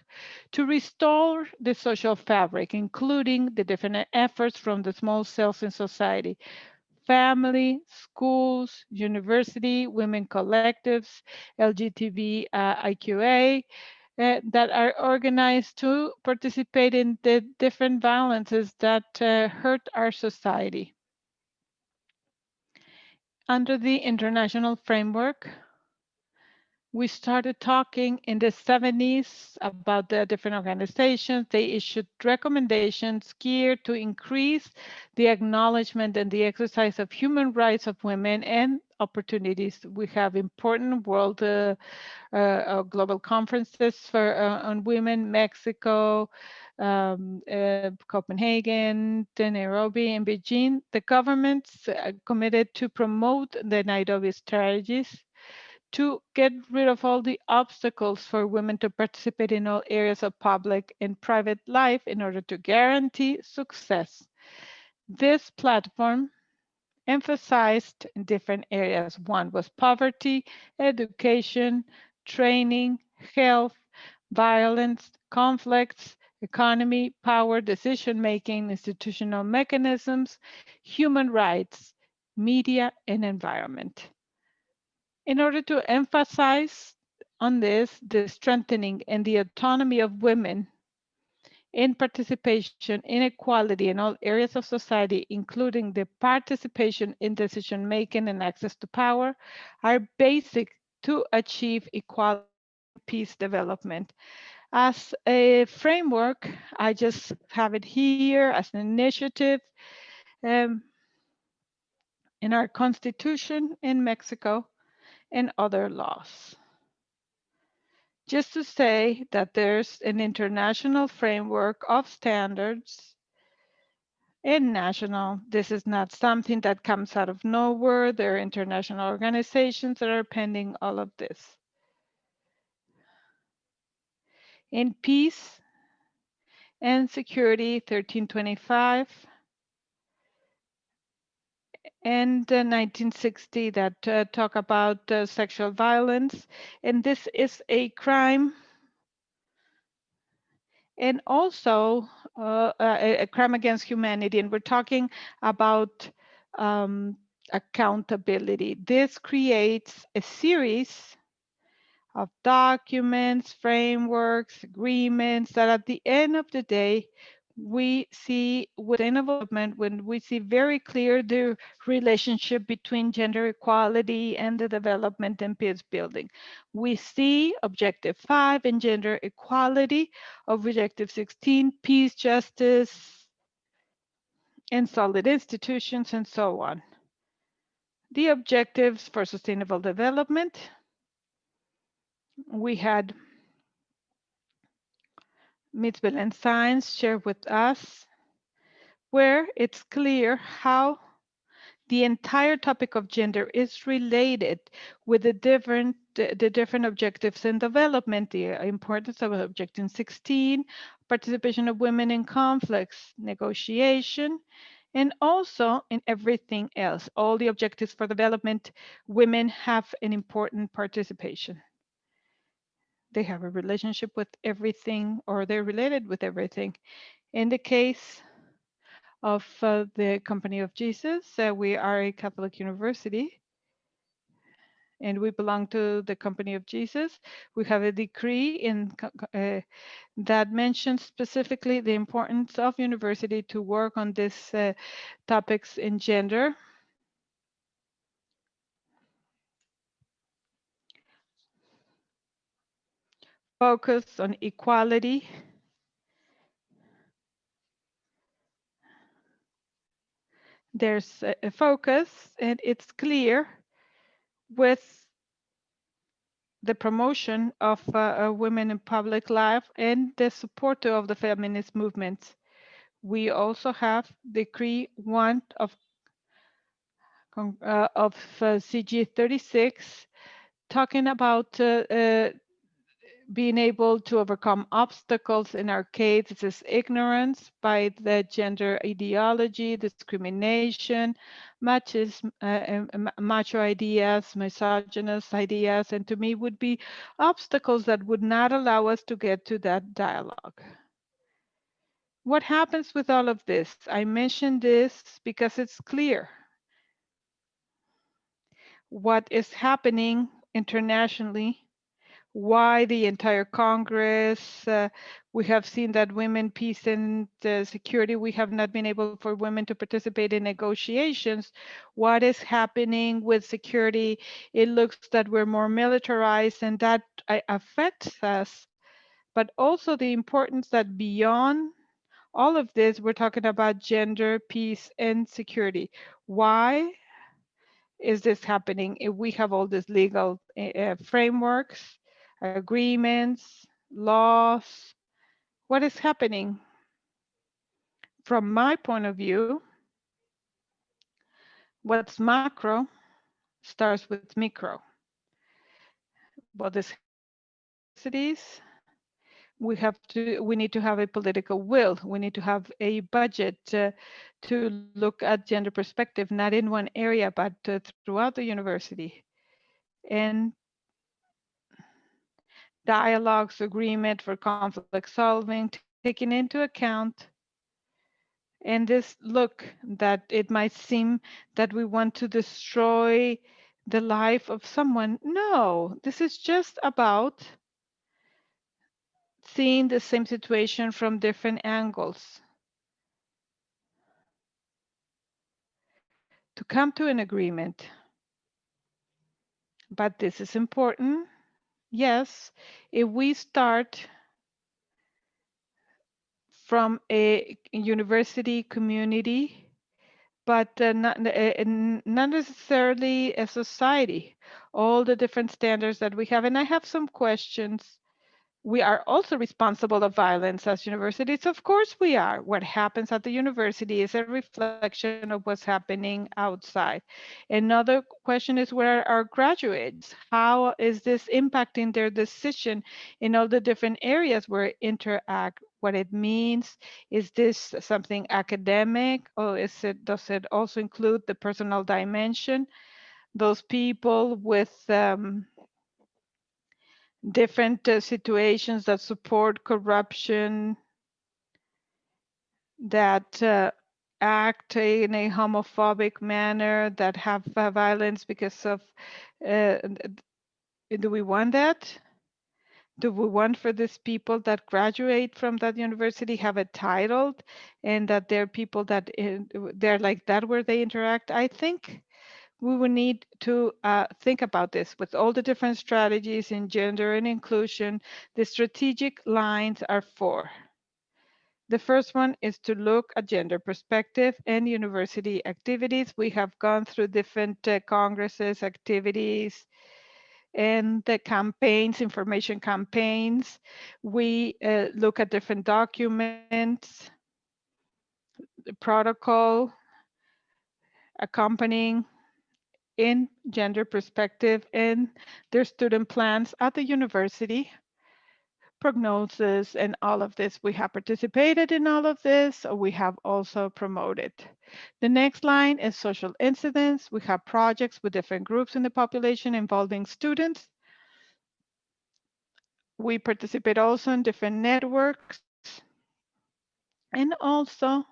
to restore the social fabric, including the different efforts from the small cells in society, family, schools, university, women collectives, LGBTIQA, that are organized to participate in the different violences that hurt our society. Under the international framework, we started talking in the 70s about the different organizations. They issued recommendations geared to increase the acknowledgement and the exercise of human rights of women and opportunities. We have important world global conferences for on women, Mexico, Copenhagen, Nairobi, and Beijing. The governments committed to promote the Nairobi strategies to get rid of all the obstacles for women to participate in all areas of public and private life in order to guarantee success. This platform emphasized in different areas. One was poverty, education, training, health, violence, conflicts, economy, power, decision-making, institutional mechanisms, human rights, media, and environment. In order to emphasize on this, the strengthening and the autonomy of women in participation, inequality in all areas of society, including the participation in decision-making and access to power, are basic to achieve equality and peace development. As a framework, I just have it here as an initiative um, in our constitution in Mexico and other laws. just to say that there's an international framework of standards and national. This is not something that comes out of nowhere. There are international organizations that are pending all of this. In peace and security, 1325, and 1960 that talk about sexual violence. And this is a crime and also a crime against humanity. And we're talking about accountability. This creates a series of documents, frameworks, agreements that at the end of the day, we see within development when we see very clear the relationship between gender equality and the development and peace building. We see objective 5 in gender equality, objective 16, peace, justice, and solid institutions, and so on. The objectives for sustainable development, we had Ms. Belen Science share with us, where it's clear how the entire topic of gender is related with the different objectives in development, the importance of objective 16, participation of women in conflicts, negotiation, and also in everything else. All the objectives for development, women have an important participation. They have a relationship with everything, or they're related with everything. In the case of the Company of Jesus, we are a Catholic university and we belong to the Company of Jesus. We have a decree that mentions specifically the importance of university to work on these topics in gender. Focus on equality. There's a focus, and it's clear with the promotion of women in public life and the support of the feminist movements. We also have Decree 1 of CG 36 talking about being able to overcome obstacles in our case. This is ignorance by the gender ideology, discrimination, macho ideas, misogynist ideas, and to me would be obstacles that would not allow us to get to that dialogue. What happens with all of this? I mentioned this because it's clear what is happening internationally, why the entire Congress. We have seen that women, peace and security, we have not been able for women to participate in negotiations. What is happening with security? It looks that we're more militarized and that affects us, but also the importance that beyond all of this, we're talking about gender, peace, and security. Why is this happening if we have all these legal frameworks, agreements, laws? What is happening? From my point of view, what's macro starts with micro. What is cities? We need to have a political will. We need to have a budget to look at gender perspective, not in one area, but throughout the university. And dialogues, agreement for conflict solving, taking into account. And this look that it might seem that we want to destroy the life of someone. No, this is just about seeing the same situation from different angles. To come to an agreement. But this is important. Yes, if we start from a university community, but not necessarily a society, all the different standards that we have. And I have some questions We are also responsible of violence as universities. Of course we are. What happens at the university is a reflection of what's happening outside. Another question is, where are our graduates? How is this impacting their decision in all the different areas where it interact? What it means? Is this something academic, or does it also include the personal dimension? Those people with different situations that support corruption, that act in a homophobic manner, that have violence because of, do we want that? Do we want for these people that graduate from that university have a title, and that they're people that they're like that where they interact? I think we will need to think about this with all the different strategies in gender and inclusion. The strategic lines are four. The first one is to look at gender perspective and university activities. We have gone through different congresses, activities, and the campaigns, information campaigns. We look at different documents, the protocol accompanying in gender perspective and their student plans at the university, prognosis, and all of this. We have participated in all of this, or we have also promoted. The next line is social incidents. We have projects with different groups in the population involving students. We participate also in different networks and also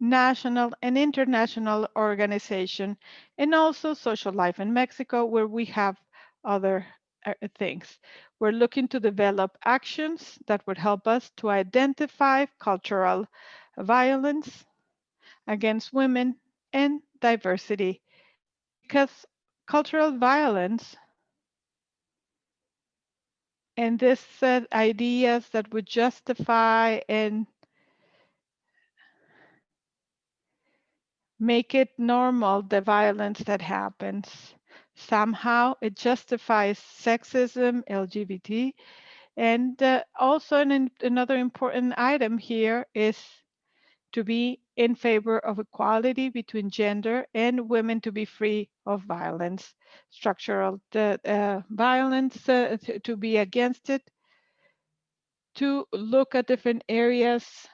national and international organization, and also social life in Mexico, where we have other things. We're looking to develop actions that would help us to identify cultural violence against women and diversity, because cultural violence and this ideas that would justify and make it normal, the violence that happens. Somehow it justifies sexism, LGBT, and also another important item here is to be in favor of equality between gender and women to be free of violence, structural violence, to be against it, to look at different areas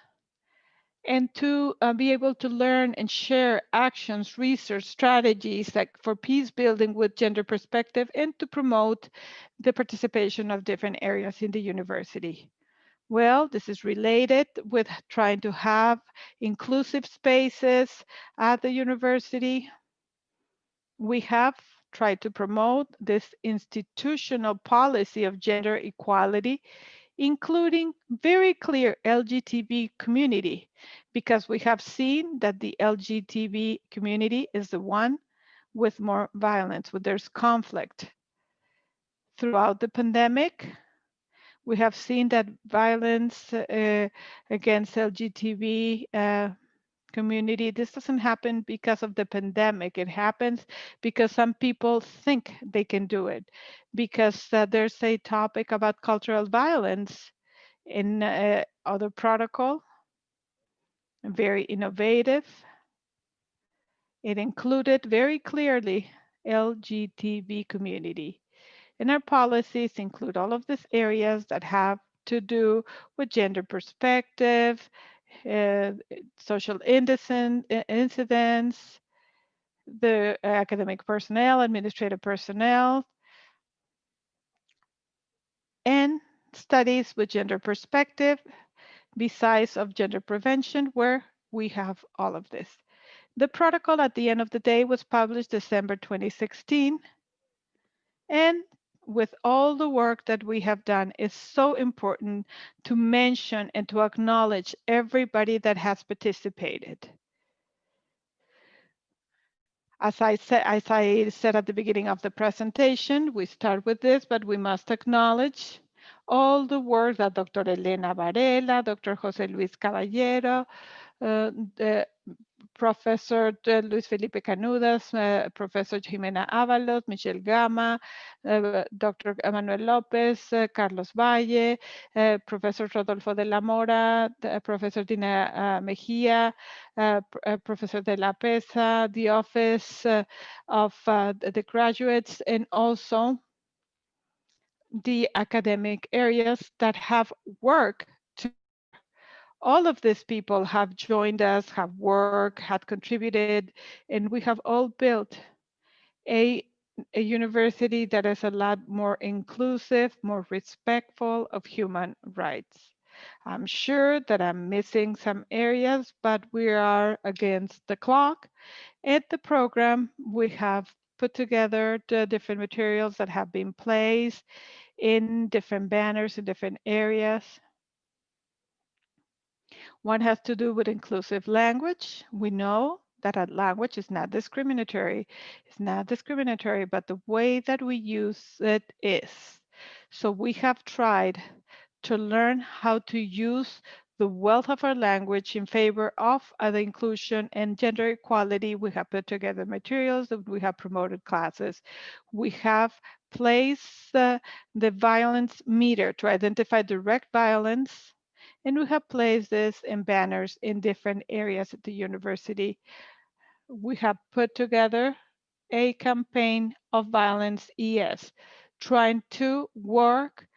and to be able to learn and share actions, research, strategies like for peace building with gender perspective, and to promote the participation of different areas in the university. Well, this is related with trying to have inclusive spaces at the university. We have tried to promote this institutional policy of gender equality, including very clear LGTB community, because we have seen that the LGTB community is the one with more violence, where there's conflict. Throughout the pandemic, we have seen that violence against LGTB community, this doesn't happen because of the pandemic. It happens because some people think they can do it, because there's a topic about cultural violence in other protocol, very innovative. It included very clearly LGTB community. And our policies include all of these areas that have to do with gender perspective, social incidents, the academic personnel, administrative personnel, and studies with gender perspective, besides of gender prevention, where we have all of this. The protocol at the end of the day was published December 2016. And with all the work that we have done, it's so important to mention and to acknowledge everybody that has participated. As I said at the beginning of the presentation, we start with this, but we must acknowledge all the work that Dr. Elena Varela, Dr. Jose Luis Caballero, Professor Luis Felipe Canudas, Professor Jimena Avalos, Michelle Gama, Dr. Manuel Lopez, Carlos Valle, Professor Rodolfo de la Mora, Professor Dina Mejia, Professor de la Pesa, the Office of the Graduates, and also the academic areas that have worked. All of these people have joined us, have worked, had contributed, and we have all built a university that is a lot more inclusive, more respectful of human rights. I'm sure that I'm missing some areas, but we are against the clock. At the program, we have put together the different materials that have been placed in different banners in different areas. One has to do with inclusive language. We know that a language is not discriminatory. It's not discriminatory, but the way that we use it is. So we have tried to learn how to use the wealth of our language in favor of the inclusion and gender equality. We have put together materials, we have promoted classes. We have placed the violence meter to identify direct violence, and we have placed this in banners in different areas at the university. We have put together a campaign of violence ES, trying to work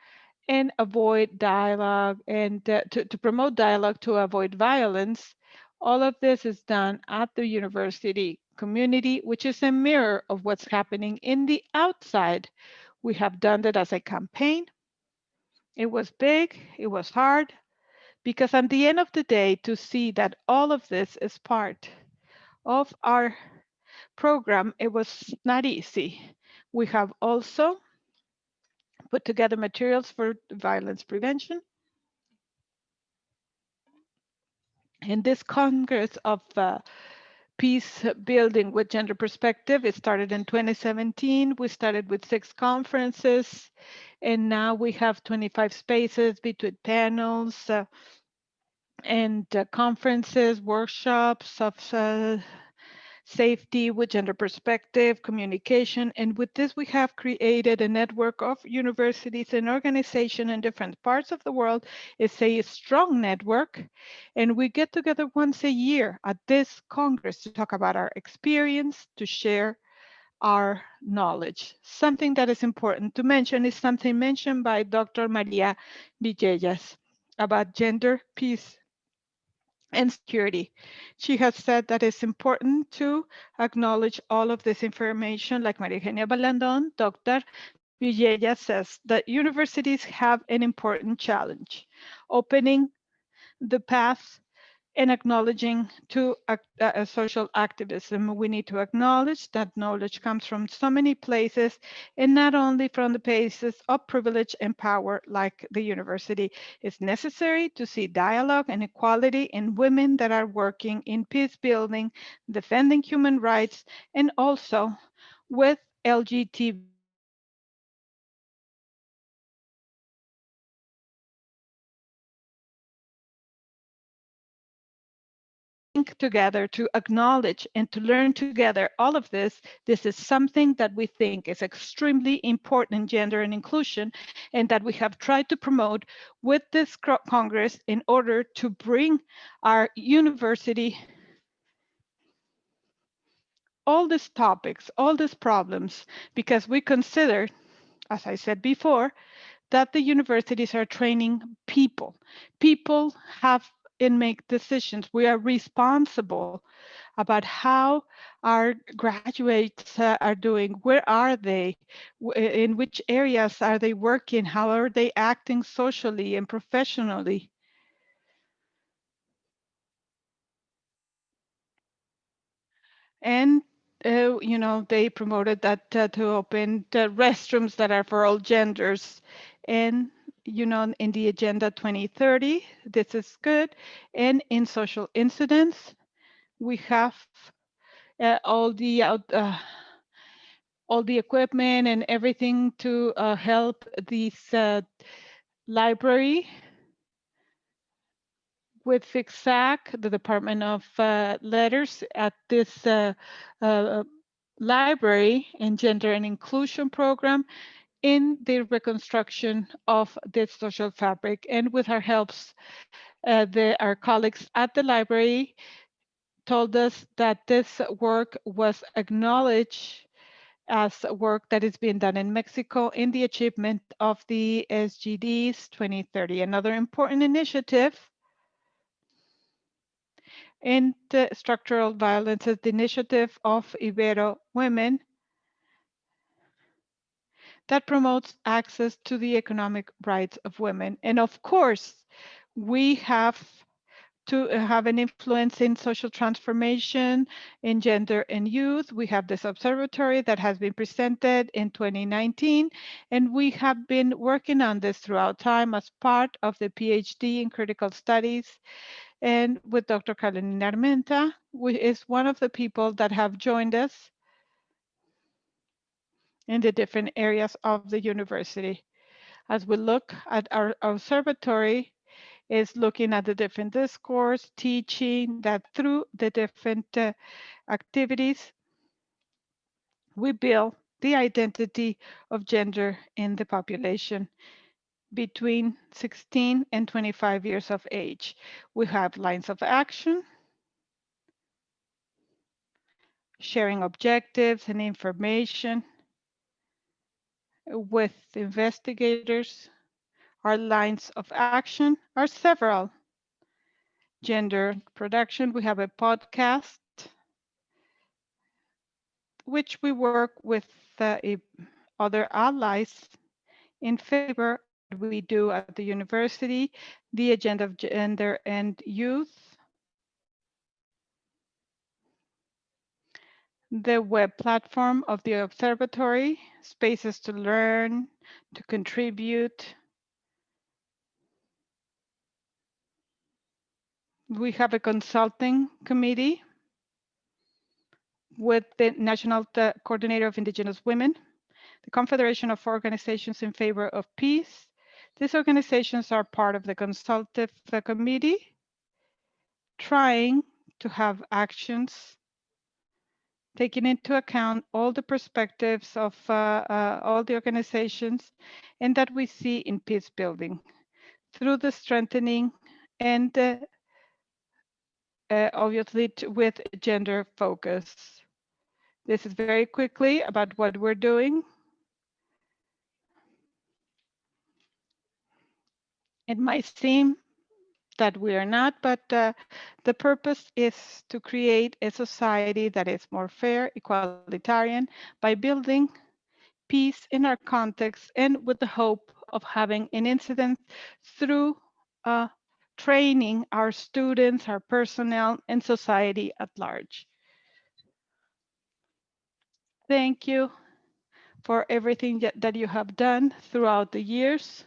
and avoid dialogue and to promote dialogue to avoid violence. All of this is done at the university community, which is a mirror of what's happening in the outside. We have done it as a campaign. It was big, it was hard, because at the end of the day, to see that all of this is part of our program, it was not easy. We have also put together materials for violence prevention. In this Congress of Peace Building with Gender Perspective, it started in 2017. We started with 6 conferences, and now we have 25 spaces between panels and conferences, workshops of safety with gender perspective, communication. And with this, we have created a network of universities and organizations in different parts of the world. It's a strong network. And we get together once a year at this Congress to talk about our experience, to share our knowledge. Something that is important to mention is something mentioned by Dr. Maria Villegas about gender, peace, and security. She has said that it's important to acknowledge all of this information, like Maria Eugenia Balandon. Dr. Villegas says that universities have an important challenge, opening the path and acknowledging to social activism. We need to acknowledge that knowledge comes from so many places, and not only from the places of privilege and power like the university. It's necessary to see dialogue and equality in women that are working in peace building, defending human rights, and also with LGBT together, to acknowledge and to learn together all of this. This is something that we think is extremely important in gender and inclusion, and that we have tried to promote with this Congress in order to bring our university all these topics, all these problems, because we consider, as I said before, that the universities are training people. People have and make decisions. We are responsible about how our graduates are doing. Where are they? In which areas are they working? How are they acting socially and professionally? And you know, they promoted that to open the restrooms that are for all genders. And you know, in the Agenda 2030, this is good. And in social incidents, we have all the equipment and everything to help this library with FICSAC, the Department of Letters, at this library and gender and inclusion program in the reconstruction of the social fabric. And with our helps, our colleagues at the library told us that this work was acknowledged as work that is being done in Mexico in the achievement of the SDGs 2030. Another important initiative in the structural violence is the initiative of Ibero Women that promotes access to the economic rights of women. And of course, we have to have an influence in social transformation in gender and youth. We have this observatory that has been presented in 2019, and we have been working on this throughout time as part of the PhD in critical studies. And with Dr. Carolina Armenta, who is one of the people that have joined us in the different areas of the university. As we look at our observatory, is looking at the different discourse, teaching that through the different activities, we build the identity of gender in the population between 16 and 25 years of age. We have lines of action, sharing objectives and information with investigators. Our lines of action are several. Gender production, we have a podcast, which we work with other allies in favor of what we do at the university, the agenda of gender and youth, the web platform of the observatory, spaces to learn, to contribute. We have a consulting committee with the National Coordinator of Indigenous Women, the Confederation of Organizations in Favor of Peace. These organizations are part of the consultative committee, trying to have actions taking into account all the perspectives of all the organizations and that we see in peace building through the strengthening and obviously with gender focus. This is very quickly about what we're doing. It might seem that we are not, but the purpose is to create a society that is more fair, equalitarian, by building peace in our context and with the hope of having an incident through training our students, our personnel, and society at large. Thank you for everything that you have done throughout the years.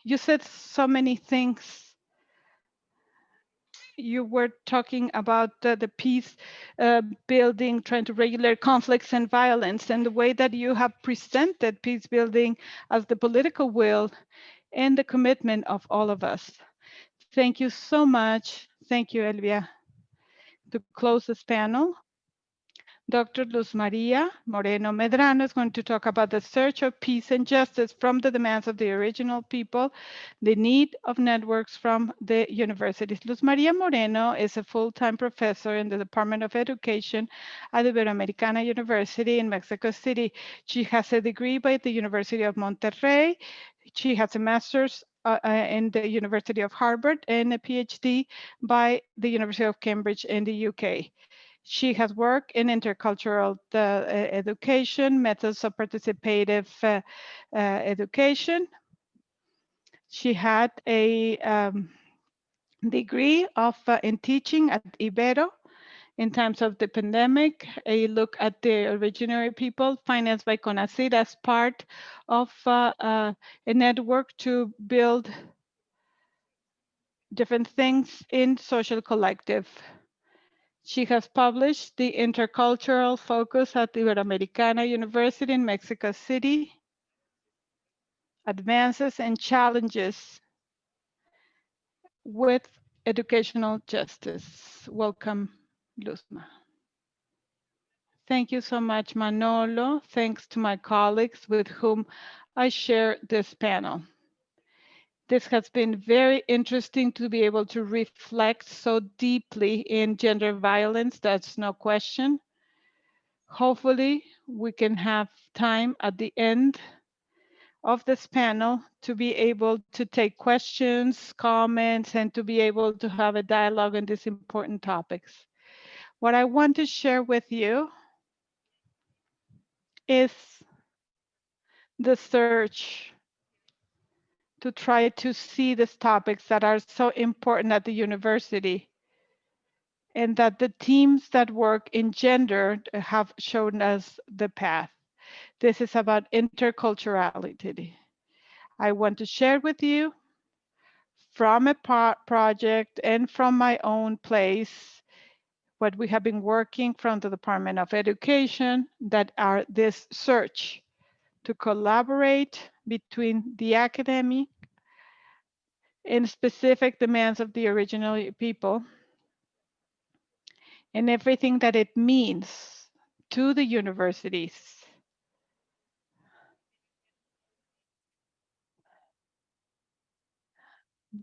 You said so many things. You were talking about the peace building, trying to regulate conflicts and violence, and the way that you have presented peace building as the political will and the commitment of all of us. Thank you so much. Thank you, Elvia. To close this panel, Dr. Luz Maria Moreno Medrano is going to talk about the search of peace and justice from the demands of the original people, the need of networks from the universities. Luz Maria Moreno is a full-time professor in the Department of Education at Iberoamericana University in Mexico City. She has a degree by the University of Monterrey. She has a master's in the University of Harvard and a PhD by the University of Cambridge in the UK. She has worked in intercultural education, methods of participative education. She had a degree in teaching at Ibero in times of the pandemic, a look at the originary people financed by CONACYT as part of a network to build different things in social collective. She has published the intercultural focus at Iberoamericana University in Mexico City, advances and challenges with educational justice. Welcome, Luzma. Thank you so much, Manolo. Thanks to my colleagues with whom I share this panel. This has been very interesting to be able to reflect so deeply in gender violence, that's no question. Hopefully, we can have time at the end of this panel to be able to take questions, comments, and to be able to have a dialogue on these important topics. What I want to share with you is the search to try to see these topics that are so important at the university, and that the teams that work in gender have shown us the path. This is about interculturality. I want to share with you from a project and from my own place what we have been working from the Department of Education, that are this search to collaborate between the academic and specific demands of the original people and everything that it means to the universities.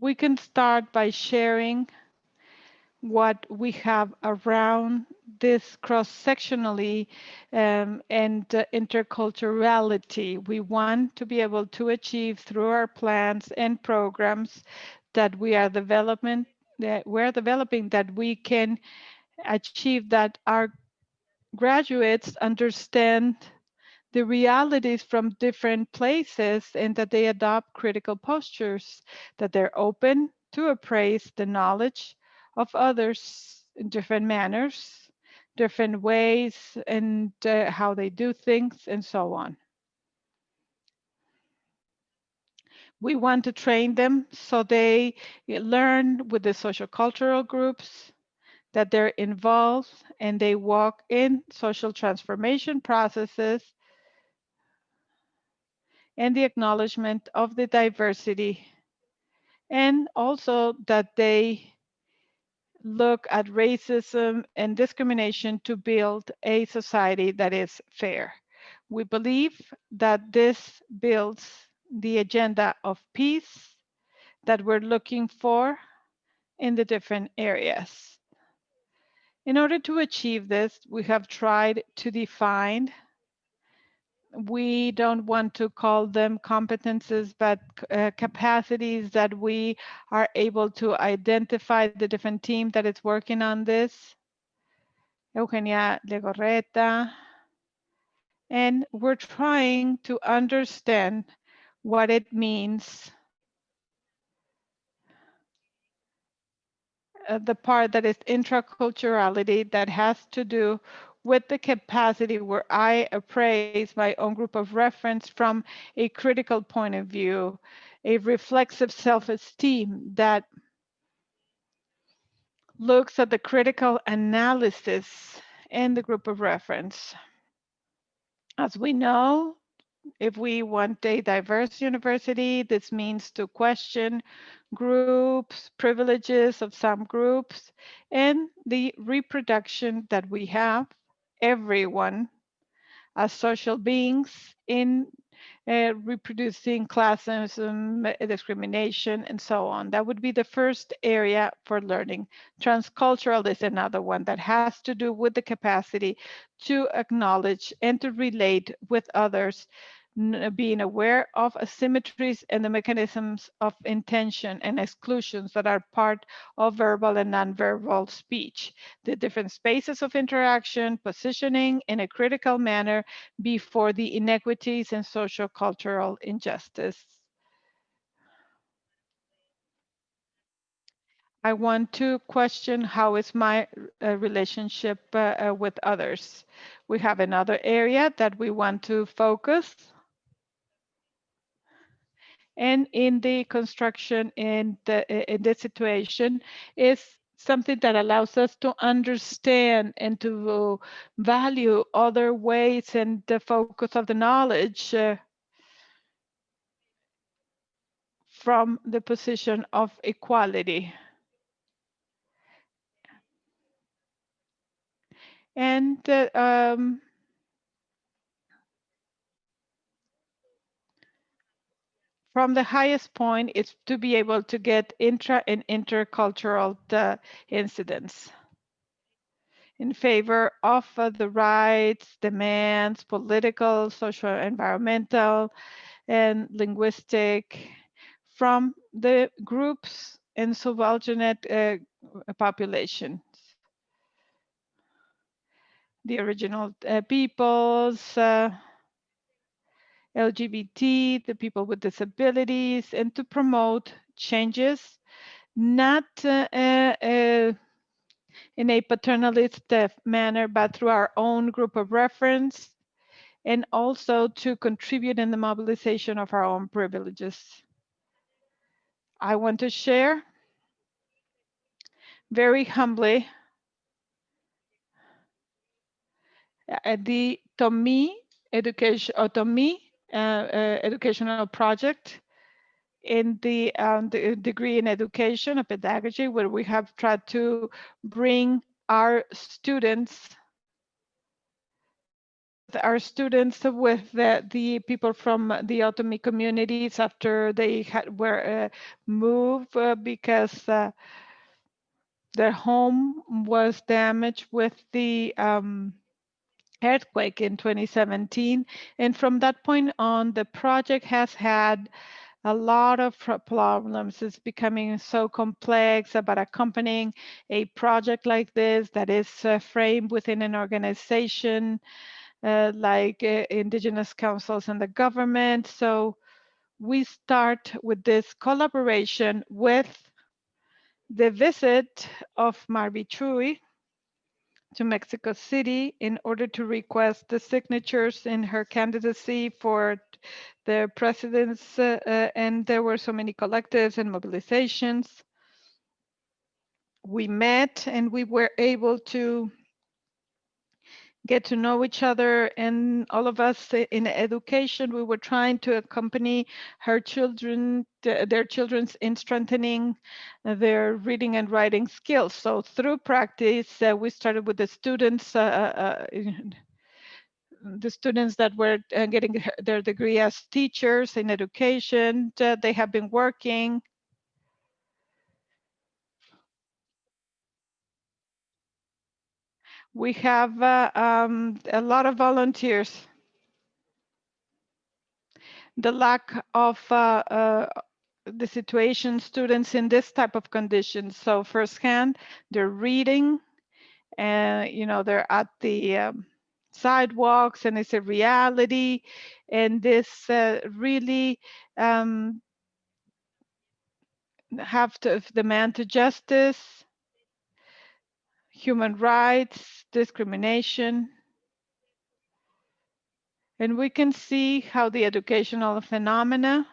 We can start by sharing what we have around this cross-sectionally and interculturality we want to be able to achieve through our plans and programs that we are developing, that we can achieve, that our graduates understand the realities from different places and that they adopt critical postures, that they're open to appraise the knowledge of others in different manners, different ways, and how they do things, and so on. We want to train them so they learn with the social cultural groups, that they're involved and they walk in social transformation processes and the acknowledgement of the diversity, and also that they look at racism and discrimination to build a society that is fair. We believe that this builds the agenda of peace that we're looking for in the different areas. In order to achieve this, we have tried to define, we don't want to call them competences, but capacities that we are able to identify the different team that is working on this. Eugenia Legorreta. And we're trying to understand what it means, the part that is intraculturality, that has to do with the capacity where I appraise my own group of reference from a critical point of view, a reflexive self-esteem that looks at the critical analysis in the group of reference. As we know, if we want a diverse university, this means to question groups, privileges of some groups, and the reproduction that we have, everyone as social beings in reproducing classism, discrimination, and so on. That would be the first area for learning. Transcultural is another one that has to do with the capacity to acknowledge and to relate with others, being aware of asymmetries and the mechanisms of intention and exclusions that are part of verbal and nonverbal speech, the different spaces of interaction, positioning in a critical manner before the inequities and social cultural injustice. I want to question how is my relationship with others. We have another area that we want to focus. And in the construction, in this situation, is something that allows us to understand and to value other ways and the focus of the knowledge from the position of equality. And from the highest point is to be able to get intra and intercultural incidents in favor of the rights, demands, political, social, environmental, and linguistic from the groups and subalternate populations. The original peoples, LGBT, the people with disabilities, and to promote changes, not in a paternalist manner, but through our own group of reference, and also to contribute in the mobilization of our own privileges. I want to share very humbly the TOMI educational project in the degree in education and pedagogy, where we have tried to bring our students with the people from the Otomi communities after they were moved because their home was damaged with the earthquake in 2017. And from that point on, the project has had a lot of problems. It's becoming so complex about accompanying a project like this that is framed within an organization like indigenous councils and the government. So we start with this collaboration with the visit of Marvi Chui to Mexico City in order to request the signatures in her candidacy for the presidents, and there were so many collectives and mobilizations. We met and we were able to get to know each other, and all of us in education, we were trying to accompany her children, their children's in strengthening their reading and writing skills. So through practice, we started with the students that were getting their degree as teachers in education. They have been working. We have a lot of volunteers. The lack of the situation, students in this type of conditions. So firsthand, they're reading, and they're at the sidewalks, and it's a reality. And this really have to demand to justice, human rights, discrimination. And we can see how the educational phenomena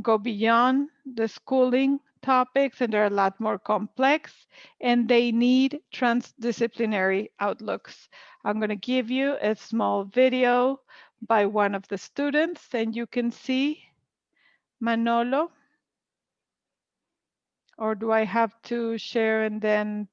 go beyond the schooling topics, and they're a lot more complex, and they need transdisciplinary outlooks. I'm going to give you a small video by one of the students, and you can see Manolo, or do I have to share and then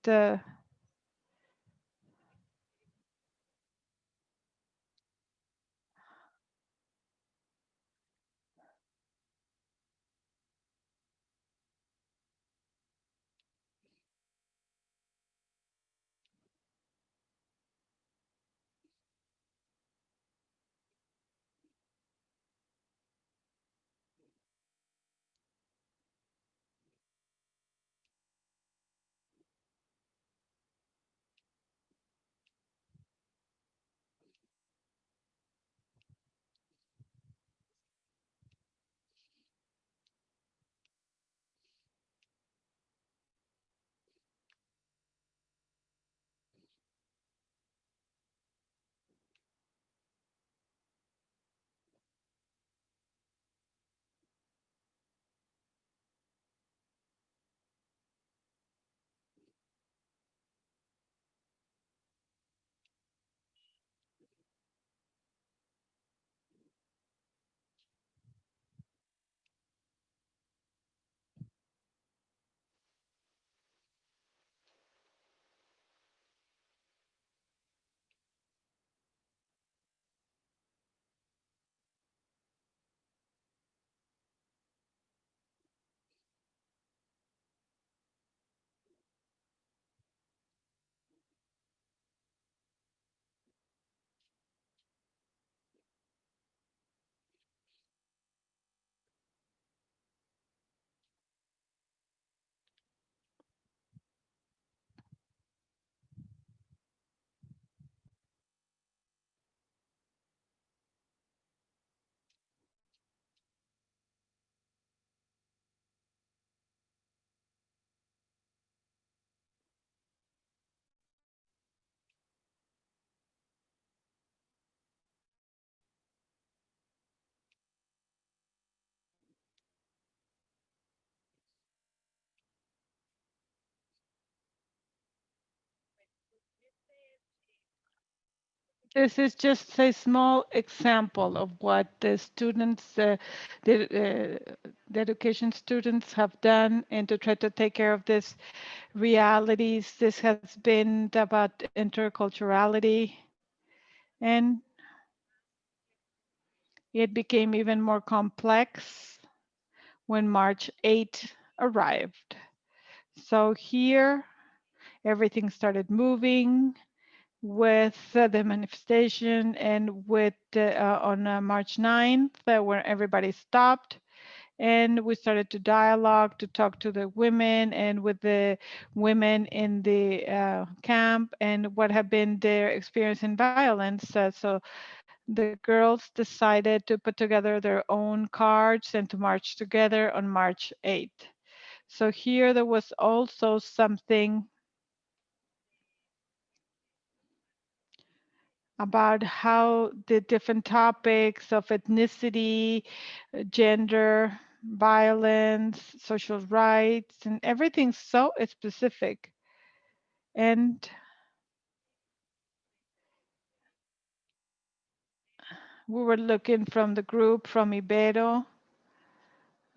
This is just a small example of what the students, the education students have done and to try to take care of this realities. This has been about interculturality, and it became even more complex when March 8 arrived. So here, everything started moving with the manifestation and with on March 9th, where everybody stopped and we started to dialogue, to talk to the women and with the women in the camp and what have been their experience in violence. So the girls decided to put together their own cards and to march together on March 8th. So here there was also something about how the different topics of ethnicity, gender, violence, social rights, and everything so specific. And we were looking from the group from Ibero.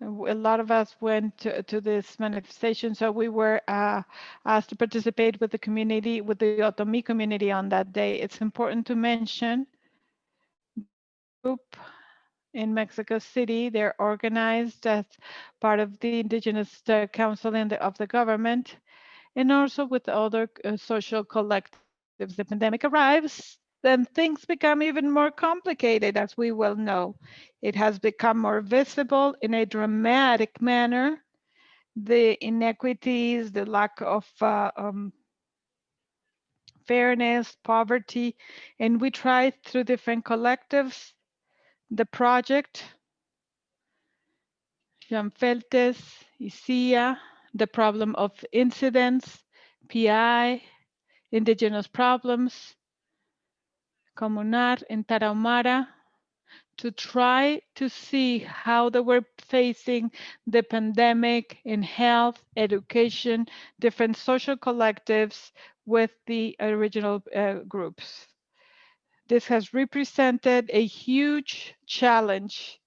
A lot of us went to this manifestation, so we were asked to participate with the community, with the Otomi community on that day. It's important to mention group in Mexico City. They're organized as part of the Indigenous Council of the government, and also with other social collectives. The pandemic arrives, then things become even more complicated, as we well know. It has become more visible in a dramatic manner. The inequities, the lack of fairness, poverty, and we tried through different collectives, the project, Jean Feltes, ICIA, the problem of incidents, PI, indigenous problems, Comunar in Tarahumara, to try to see how they were facing the pandemic in health, education, different social collectives with the original groups. This has represented a huge challenge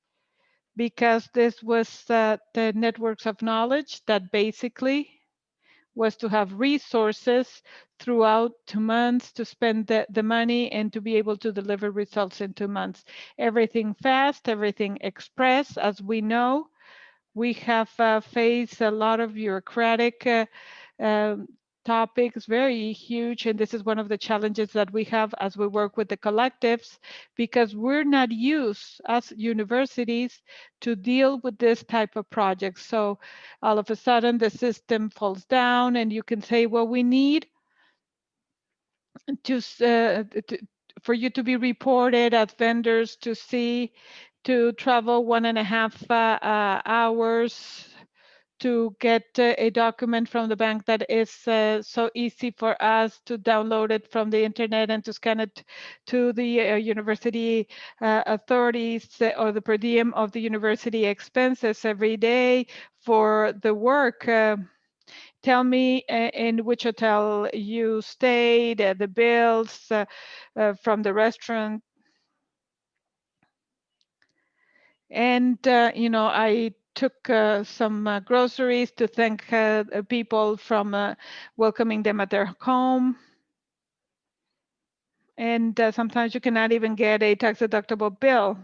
because this was the networks of knowledge that basically was to have resources throughout 2 months to spend the money and to be able to deliver results in 2 months. Everything fast, everything express. As we know, we have faced a lot of bureaucratic um, topics, very huge, and this is one of the challenges that we have as we work with the collectives, because we're not used as universities to deal with this type of projects. So all of a sudden the system falls down and you can say, well, we need to for you to be reported as vendors, to see, to travel 1.5 hours to get a document from the bank that is so easy for us to download it from the internet and to scan it to the university authorities or the per diem of the university expenses every day for the work. Tell me in which hotel you stayed, the bills from the restaurant. And, I took some groceries to thank people from welcoming them at their home. And sometimes you cannot even get a tax deductible bill.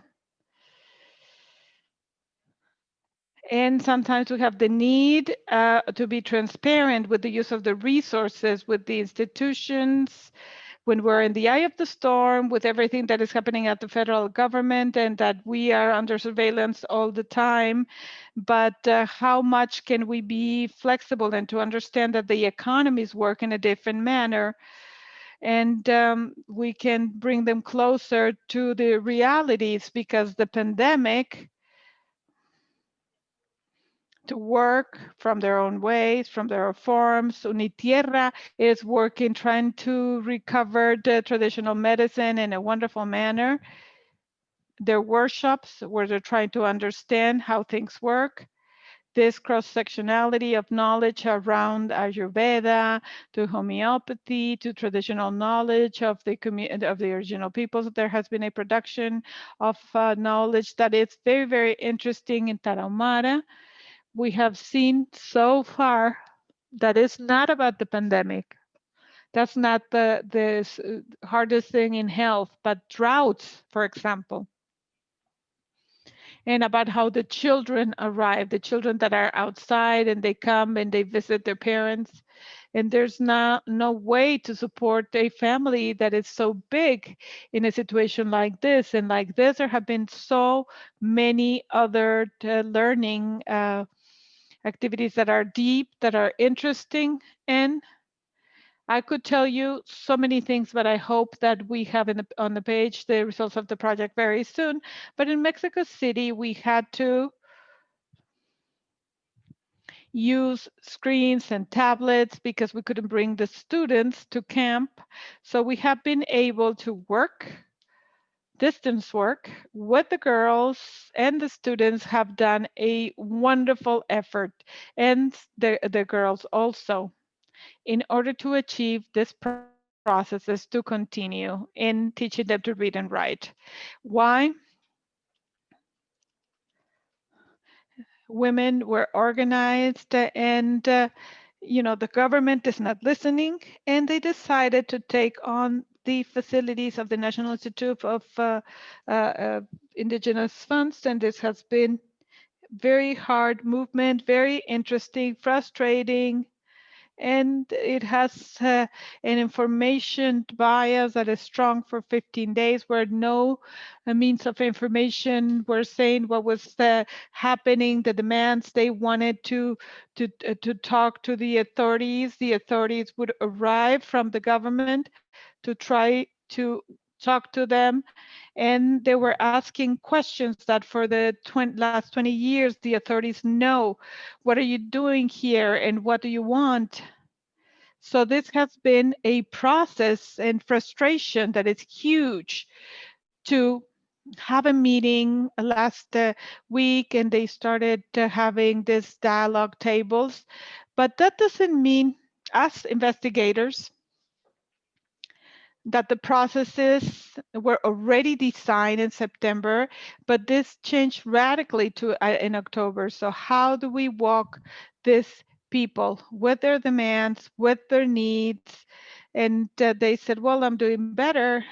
And sometimes we have the need to be transparent with the use of the resources, with the institutions, when we're in the eye of the storm, with everything that is happening at the federal government and that we are under surveillance all the time. But how much can we be flexible and to understand that the economies work in a different manner? And we can bring them closer to the realities, because the pandemic, to work from their own ways, from their own forms. Unitierra is working, trying to recover the traditional medicine in a wonderful manner. Their workshops where they're trying to understand how things work. this cross-sectionality of knowledge around Ayurveda, to homeopathy, to traditional knowledge of the original peoples. There has been a production of knowledge that is very, very interesting in Tarahumara. We have seen so far that it's not about the pandemic. That's not the hardest thing in health, but droughts, for example, and about how the children arrive, the children that are outside and they come and they visit their parents. And there's no way to support a family that is so big in a situation like this. And like this, there have been so many other learning activities that are deep, that are interesting. And I could tell you so many things, but I hope that we have on the page the results of the project very soon. But in Mexico City, we had to use screens and tablets because we couldn't bring the students to camp. So we have been able to work, distance work, with the girls, and the students have done a wonderful effort, and the girls also, in order to achieve this process is to continue in teaching them to read and write. Why? Women were organized and the government is not listening, and they decided to take on the facilities of the National Institute of Indigenous Funds, and this has been very hard movement, very interesting, frustrating, and it has an information bias that is strong for 15 days, where no means of information were saying what was happening, the demands. They wanted to talk to the authorities. The authorities would arrive from the government to try to talk to them, and they were asking questions that for the last 20 years the authorities know. What are you doing here, and what do you want? So this has been a process and frustration that is huge to have a meeting last week, and they started having this dialogue tables. But that doesn't mean, as investigators, that the processes were already designed in September, but this changed radically in October. So how do we walk this people with their demands, with their needs? And they said, well, I'm doing better.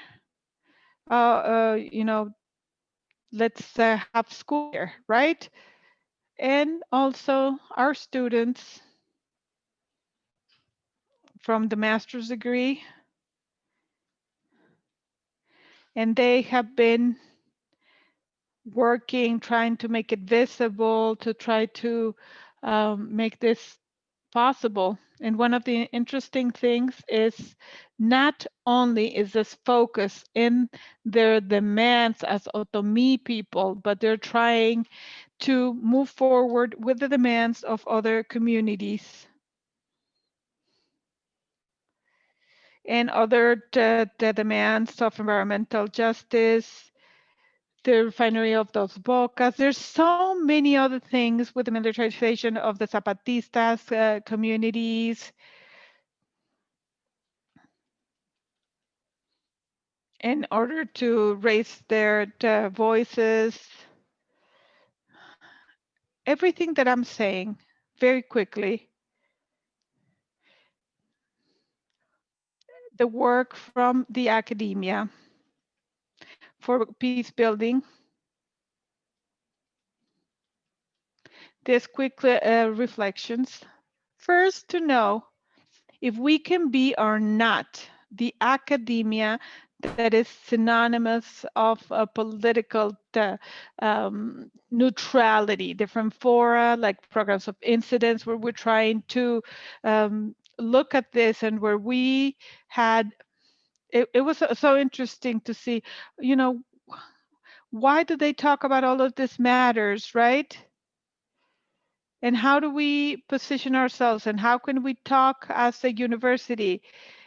Let's have school here, right? And also our students from the master's degree, and they have been working, trying to make it visible, to try to make this possible. And one of the interesting things is not only is this focus in their demands as Otomi people, but they're trying to move forward with the demands of other communities and other the demands of environmental justice, the refinery of Dos Bocas. There's so many other things with the militarization of the Zapatistas communities. In order to raise their voices. Everything that I'm saying very quickly, the work from the academia for peace building. These quick reflections. First, to know if we can be or not the academia that is synonymous of a political neutrality, different fora, like programs of incidents, where we're trying to look at this, and where we had, it was so interesting to see, why do they talk about all of this matters, right? And how do we position ourselves, and how can we talk as a university,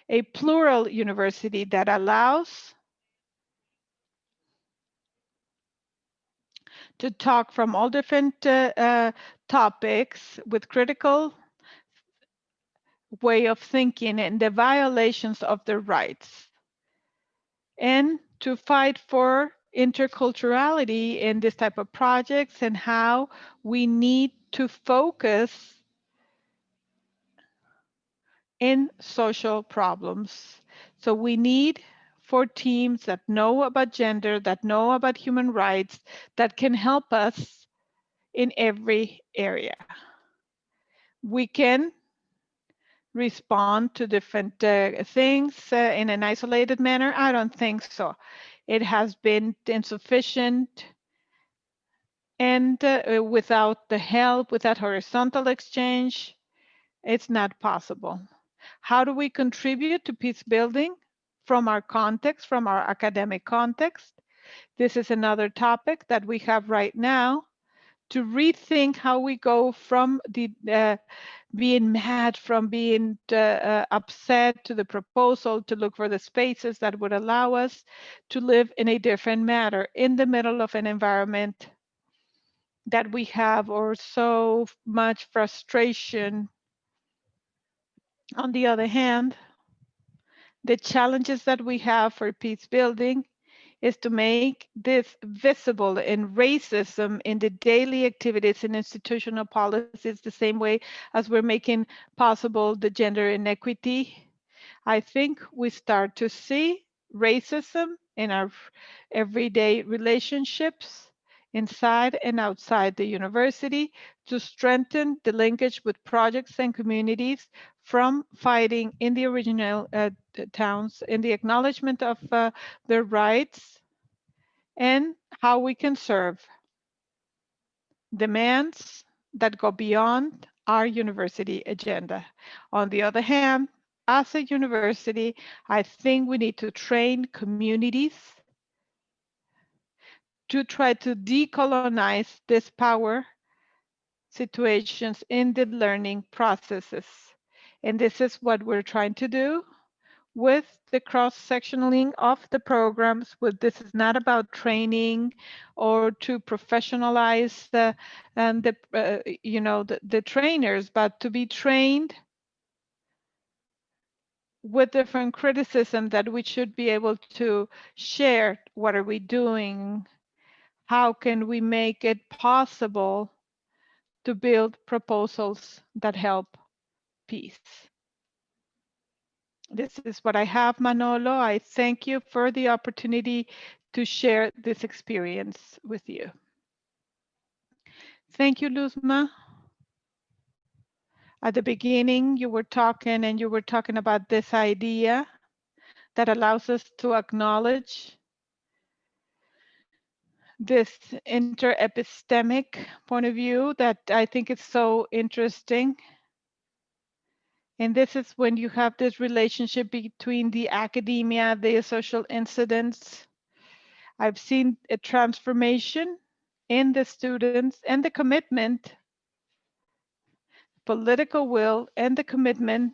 a plural university that allows to talk from all different topics with critical way of thinking and the violations of their rights, and to fight for interculturality in this type of projects and how we need to focus in social problems. So we need for teams that know about gender, that know about human rights, that can help us in every area. We can respond to different things in an isolated manner. I don't think so. It has been insufficient, and without the help, without horizontal exchange, it's not possible. How do we contribute to peace building from our context, from our academic context? This is another topic that we have right now, to rethink how we go from the being mad, from being upset, to the proposal to look for the spaces that would allow us to live in a different manner in the middle of an environment that we have, or so much frustration. On the other hand, the challenges that we have for peace building is to make this visible in racism in the daily activities and institutional policies, the same way as we're making possible the gender inequity. I think we start to see racism in our everyday relationships inside and outside the university, to strengthen the linkage with projects and communities, from fighting in the original towns, in the acknowledgement of their rights, and how we can serve demands that go beyond our university agenda. On the other hand, as a university, I think we need to train communities to try to decolonize this power situations in the learning processes. And this is what we're trying to do with the cross-sectioning of the programs. This is not about training or to professionalize the trainers, but to be trained with different criticism, that we should be able to share what are we doing, how can we make it possible to build proposals that help peace. This is what I have, Manolo. I thank you for the opportunity to share this experience with you. Thank you, Luzma. At the beginning, you were talking about this idea that allows us to acknowledge this inter-epistemic point of view that I think is so interesting. And this is when you have this relationship between the academia, the social incidents. I've seen a transformation in the students, and the commitment, political will, and the commitment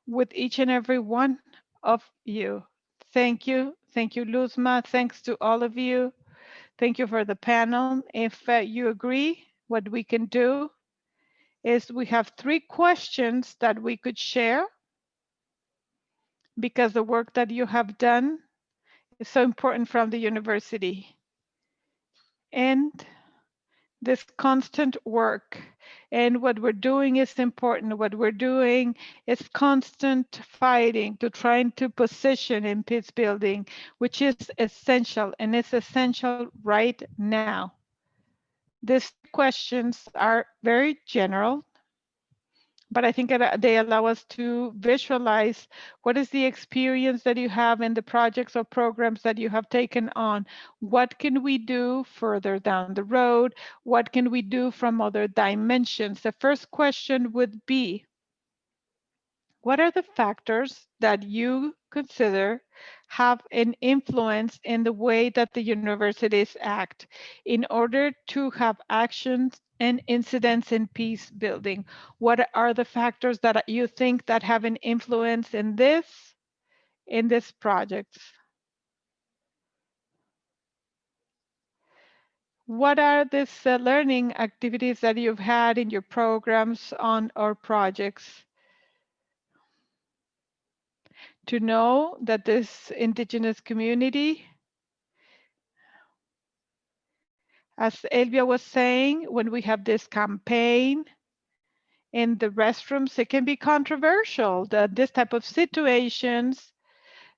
with each and every one of you. Thank you. Thank you, Luzma. Thanks to all of you. Thank you for the panel. If you agree, what we can do is we have 3 questions that we could share, because the work that you have done is so important from the university. And this constant work, and what we're doing is important. What we're doing is constant fighting to trying to position in peace building, which is essential, and it's essential right now. These questions are very general, but I think they allow us to visualize what is the experience that you have in the projects or programs that you have taken on. What can we do further down the road? What can we do from other dimensions? The first question would be, what are the factors that you consider have an influence in the way that the universities act in order to have actions and incidents in peace building? What are the factors that you think that have an influence in this project? What are these learning activities that you've had in your programs on or projects to know that this indigenous community, as Elvia was saying, when we have this campaign in the restrooms, it can be controversial, that this type of situations,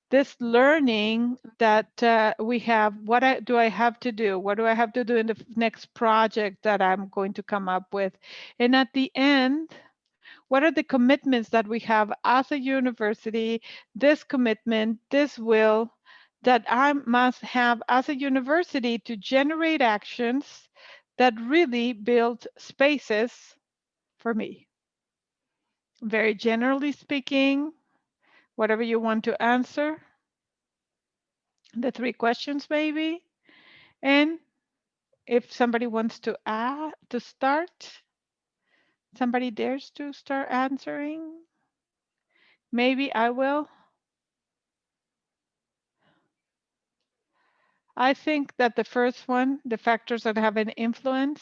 this learning that we have, do I have to do? What do I have to do in the next project that I'm going to come up with? And at the end, what are the commitments that we have as a university, this commitment, this will that I must have as a university to generate actions that really build spaces for me? Very generally speaking, whatever you want to answer, the 3 questions maybe. And if somebody wants to add, to start, somebody dares to start answering, maybe I will. I think that the first one, the factors that have an influence,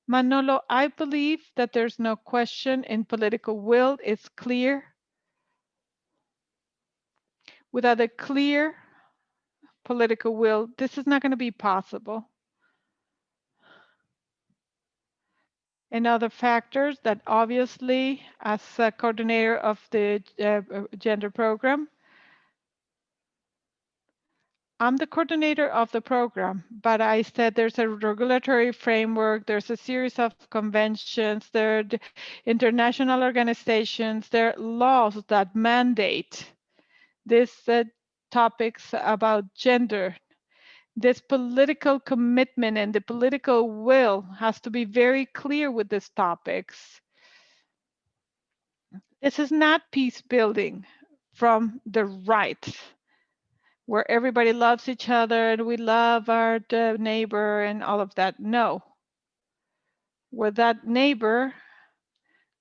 Manolo, I believe that there's no question in political will. It's clear. Without a clear political will, this is not going to be possible. And other factors that obviously, as a coordinator of the gender program, I'm the coordinator of the program, but I said there's a regulatory framework, there's a series of conventions, there are international organizations, there are laws that mandate these topics about gender. This political commitment and the political will has to be very clear with these topics. This is not peace building from the right, where everybody loves each other and we love our neighbor and all of that. No. Where that neighbor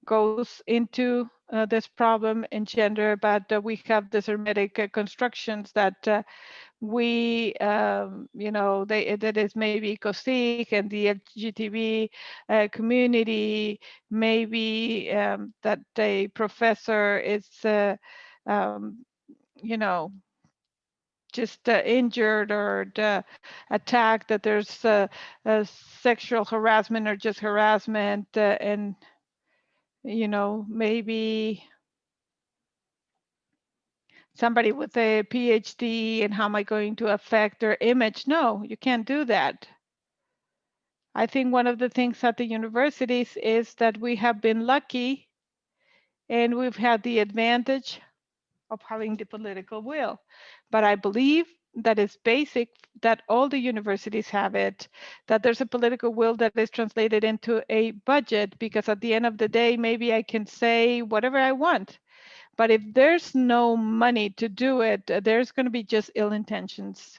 goes into this problem in gender, but we have this hermetic constructions that we, you know, that is maybe COSIC and the LGTB community, maybe that a professor is, you know, just injured or attacked, that there's sexual harassment or just harassment, and, you know, maybe somebody with a PhD and how am I going to affect their image? No, you can't do that. I think one of the things at the universities is that we have been lucky and we've had the advantage of having the political will. But I believe that it's basic that all the universities have it, that there's a political will that is translated into a budget, because at the end of the day, maybe I can say whatever I want. But if there's no money to do it, there's going to be just ill intentions.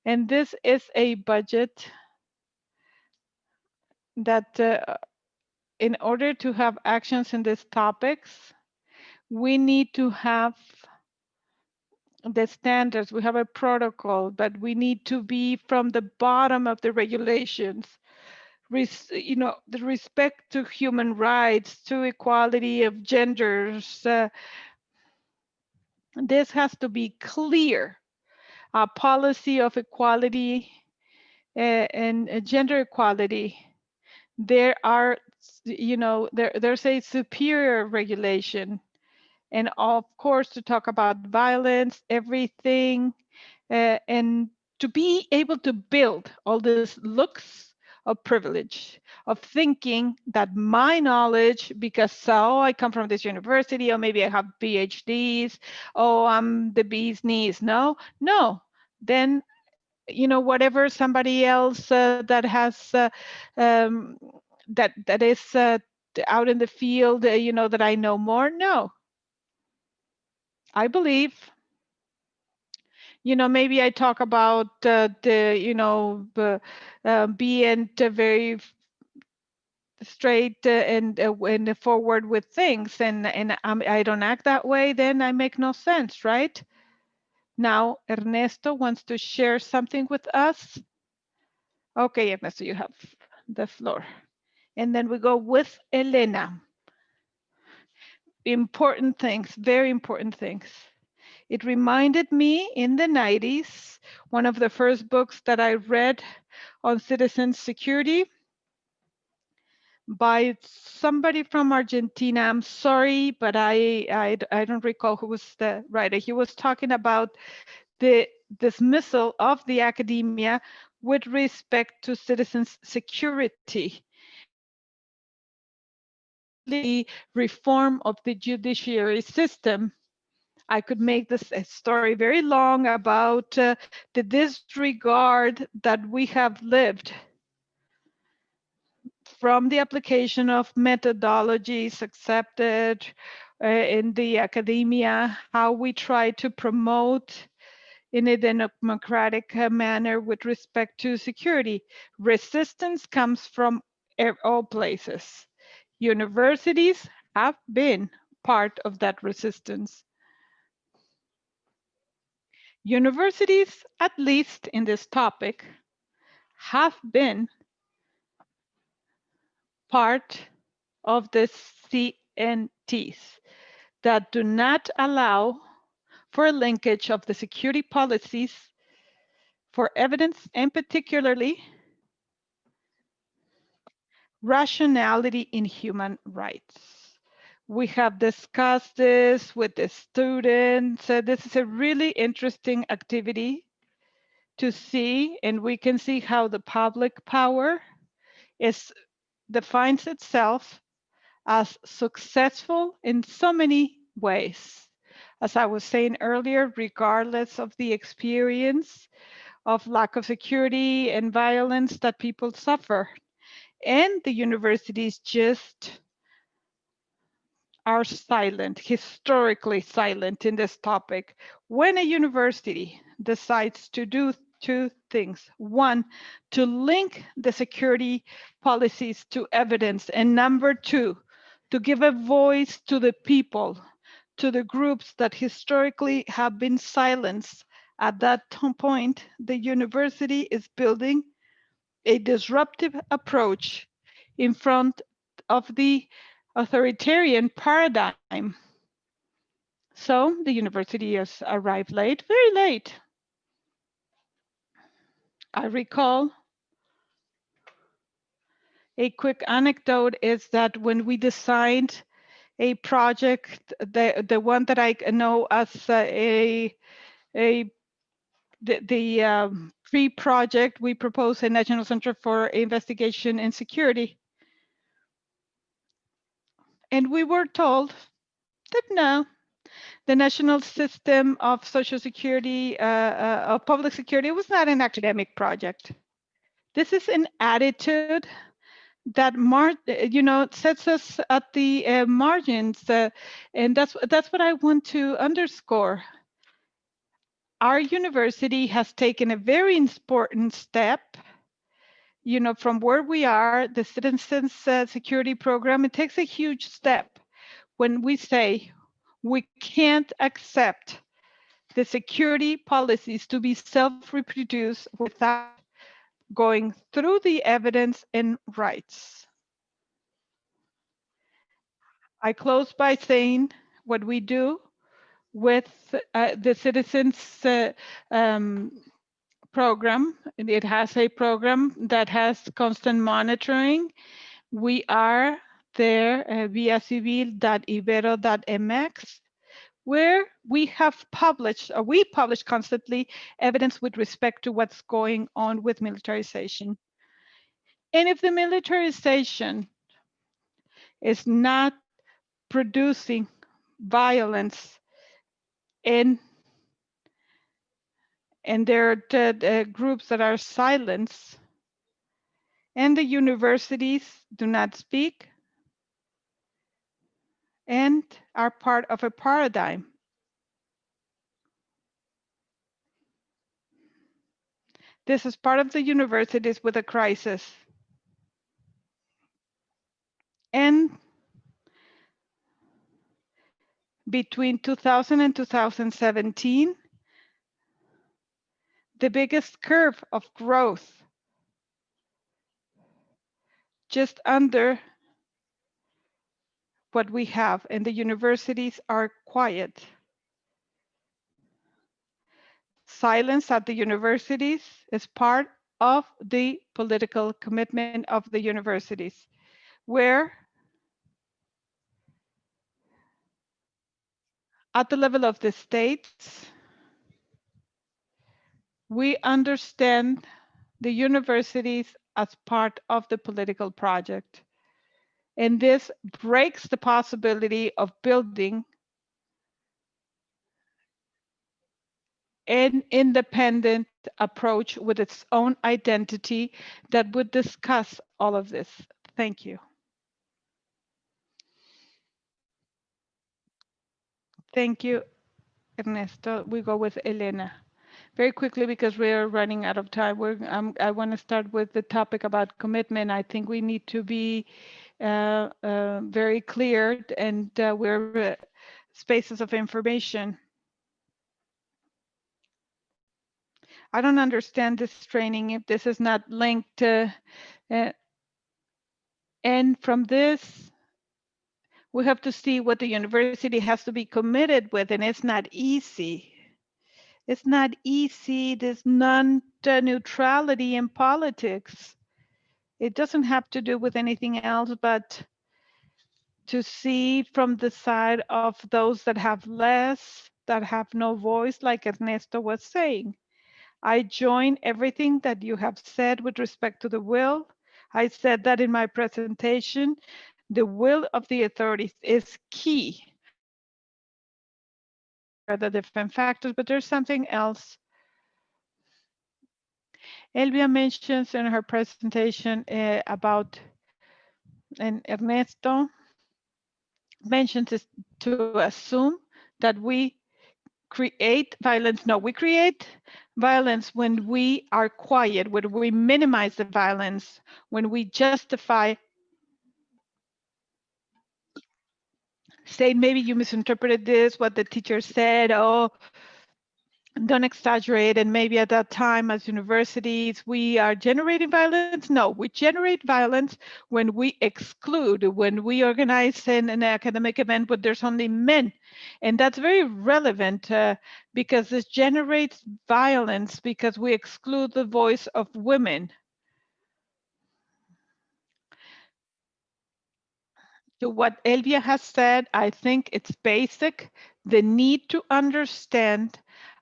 And this is a budget that in order to have actions in these topics, we need to have the standards, we have a protocol, but we need to be from the bottom of the regulations. You know, the respect to human rights, to equality of genders. This has to be clear. A policy of equality and gender equality. There are, you know, there's a superior regulation. And of course, to talk about violence, everything, and to be able to build all these looks of privilege, of thinking that my knowledge, because so I come from this university, or maybe I have PhDs, oh, I'm the bee's knees. No, then, you know, whatever somebody else that has, that is out in the field, you know, that I know more. No, I believe, you know, maybe I talk about the, you know, being very straight and forward with things, and I don't act that way, then I make no sense, right? Now, Ernesto wants to share something with us. Okay, Ernesto, you have the floor. And then we go with Elena. Important things, very important things. It reminded me in the 90s, one of the first books that I read on citizen security by somebody from Argentina. I'm sorry, but I don't recall who was the writer. He was talking about the dismissal of the academia with respect to citizens' security. The reform of the judiciary system. I could make this a story very long about the disregard that we have lived from the application of methodologies accepted in the academia, how we try to promote in a democratic manner with respect to security. Resistance comes from all places. Universities have been part of that resistance. Universities, at least in this topic, have been part of the CNTs that do not allow for a linkage of the security policies for evidence, and particularly rationality in human rights. We have discussed this with the students. This is a really interesting activity to see, and we can see how the public power defines itself as successful in so many ways. As I was saying earlier, regardless of the experience of lack of security and violence that people suffer. And the universities just are silent, historically silent in this topic. When a university decides to do two things, one, to link the security policies to evidence, and number two, to give a voice to the people, to the groups that historically have been silenced, at that point, the university is building a disruptive approach in front of the authoritarian paradigm. So the university has arrived late, very late. I recall a quick anecdote is that when we designed a project, the one that I know as the pre-project, we proposed a National Center for Investigation and Security. And we were told that no, the national system of social security, of public security was not an academic project. This is an attitude that sets us at the margins, and that's what I want to underscore. Our university has taken a very important step. From where we are, the Citizens Security Program, it takes a huge step when we say we can't accept the security policies to be self-reproduced without going through the evidence and rights. I close by saying what we do with the Citizens program. It has a program that has constant monitoring. We are there via civil.ibero.mx, where we publish constantly evidence with respect to what's going on with militarization. And if the militarization is not producing violence and there are groups that are silenced, and the universities do not speak and are part of a paradigm. This is part of the universities with a crisis. And between 2000 and 2017, the biggest curve of growth just under what we have, and the universities are quiet. Silence at the universities is part of the political commitment of the universities, where at the level of the states, we understand the universities as part of the political project. And this breaks the possibility of building an independent approach with its own identity that would discuss all of this. Thank you. Thank you, Ernesto. We go with Elena. Very quickly, because we're running out of time, I want to start with the topic about commitment. I think we need to be very clear, and we're spaces of information. I don't understand this training if this is not linked to, and from this, we have to see what the university has to be committed with, and it's not easy. It's not easy. There's non-neutrality in politics. It doesn't have to do with anything else, but to see from the side of those that have less, that have no voice, like Ernesto was saying. I join everything that you have said with respect to the will. I said that in my presentation. The will of the authorities is key. The different factors, but there's something else. Elvia mentions in her presentation about, and Ernesto mentions is to assume that we create violence. No, we create violence when we are quiet, when we minimize the violence, when we justify, say, maybe you misinterpreted this, what the teacher said, oh, don't exaggerate, and maybe at that time as universities we are generating violence. No, we generate violence when we exclude, when we organize an academic event but there's only men, and that's very relevant because this generates violence because we exclude the voice of women. To what Elvia has said, I think it's basic, the need to understand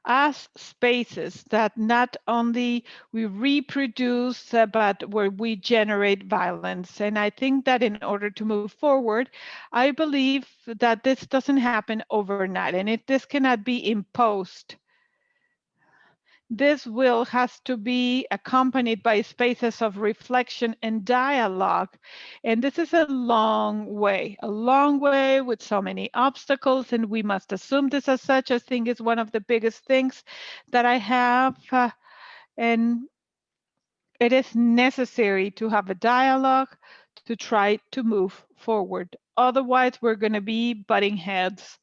as spaces that not only we reproduce, but where we generate violence. And I think that in order to move forward, I believe that this doesn't happen overnight, and this cannot be imposed. This will has to be accompanied by spaces of reflection and dialogue. And this is a long way with so many obstacles, and we must assume this as such. I think is one of the biggest things that I have, and it is necessary to have a dialogue to try to move forward. Otherwise, we're going to be butting heads.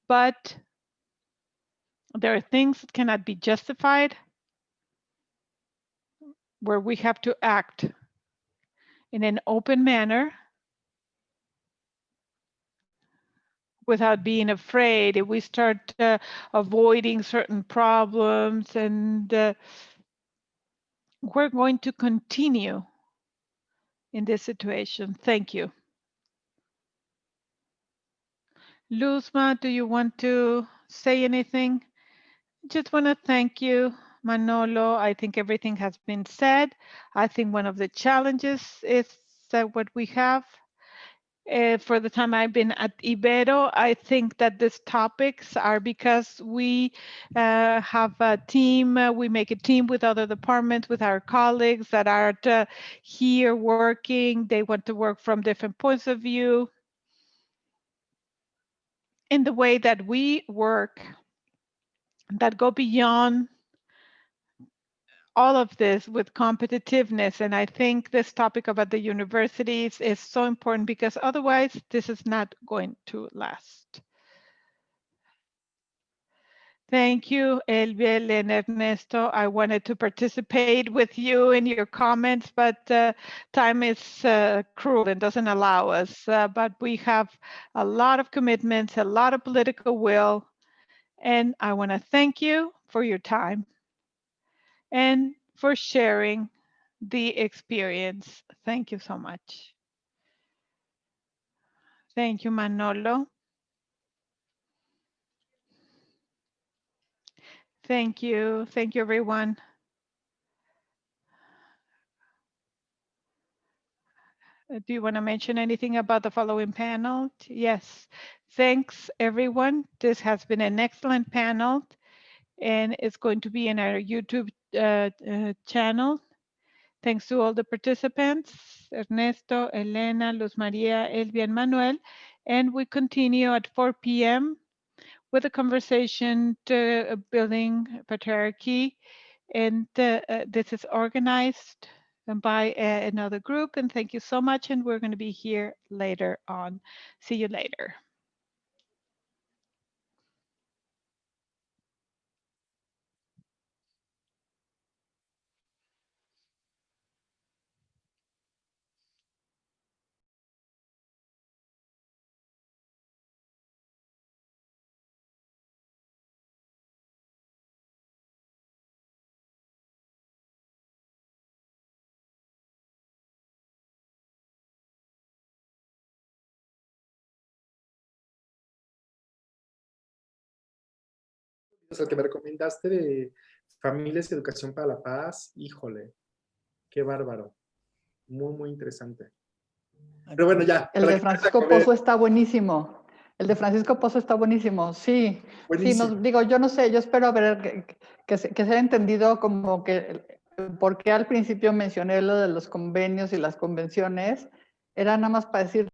But there are things that cannot be justified, where we have to act in an open manner without being afraid. If we start avoiding certain problems, and we're going to continue in this situation. Thank you. Luzma, do you want to say anything? Just want to thank you, Manolo. I think everything has been said. I think one of the challenges is that what we have for the time I've been at Ibero, I think that these topics are because we have a team, we make a team with other departments, with our colleagues that are here working. They want to work from different points of view. In the way that we work, that go beyond all of this with competitiveness. And I think this topic about the universities is so important, because otherwise this is not going to last. Thank you, Elvia and Ernesto. I wanted to participate with you in your comments, but time is cruel and doesn't allow us. But we have a lot of commitments, a lot of political will, and I want to thank you for your time and for sharing the experience. Thank you so much. Thank you, Manolo. Thank you. Thank you, everyone. Do you want to mention anything about the following panel? Yes. Thanks, everyone. This has been an excellent panel, and it's going to be in our YouTube channel. Thanks to all the participants, Ernesto, Elena, Luz Maria, Elvia, and Manuel. And we continue at 4 p.m. with a conversation building patriarchy. And this is organized by another group. And thank you so much. And we're going to be here later on. See you later. El que me recomendaste de Familias y Educación para la Paz, híjole, qué bárbaro. Muy, muy interesante. Pero bueno, ya. El de Francisco Pozo está buenísimo. El de Francisco Pozo está buenísimo, sí. Buenísimo. Sí, digo, yo no sé, yo espero ver que se haya entendido como que, porque al principio mencioné lo de los convenios y las convenciones, era nada más para decir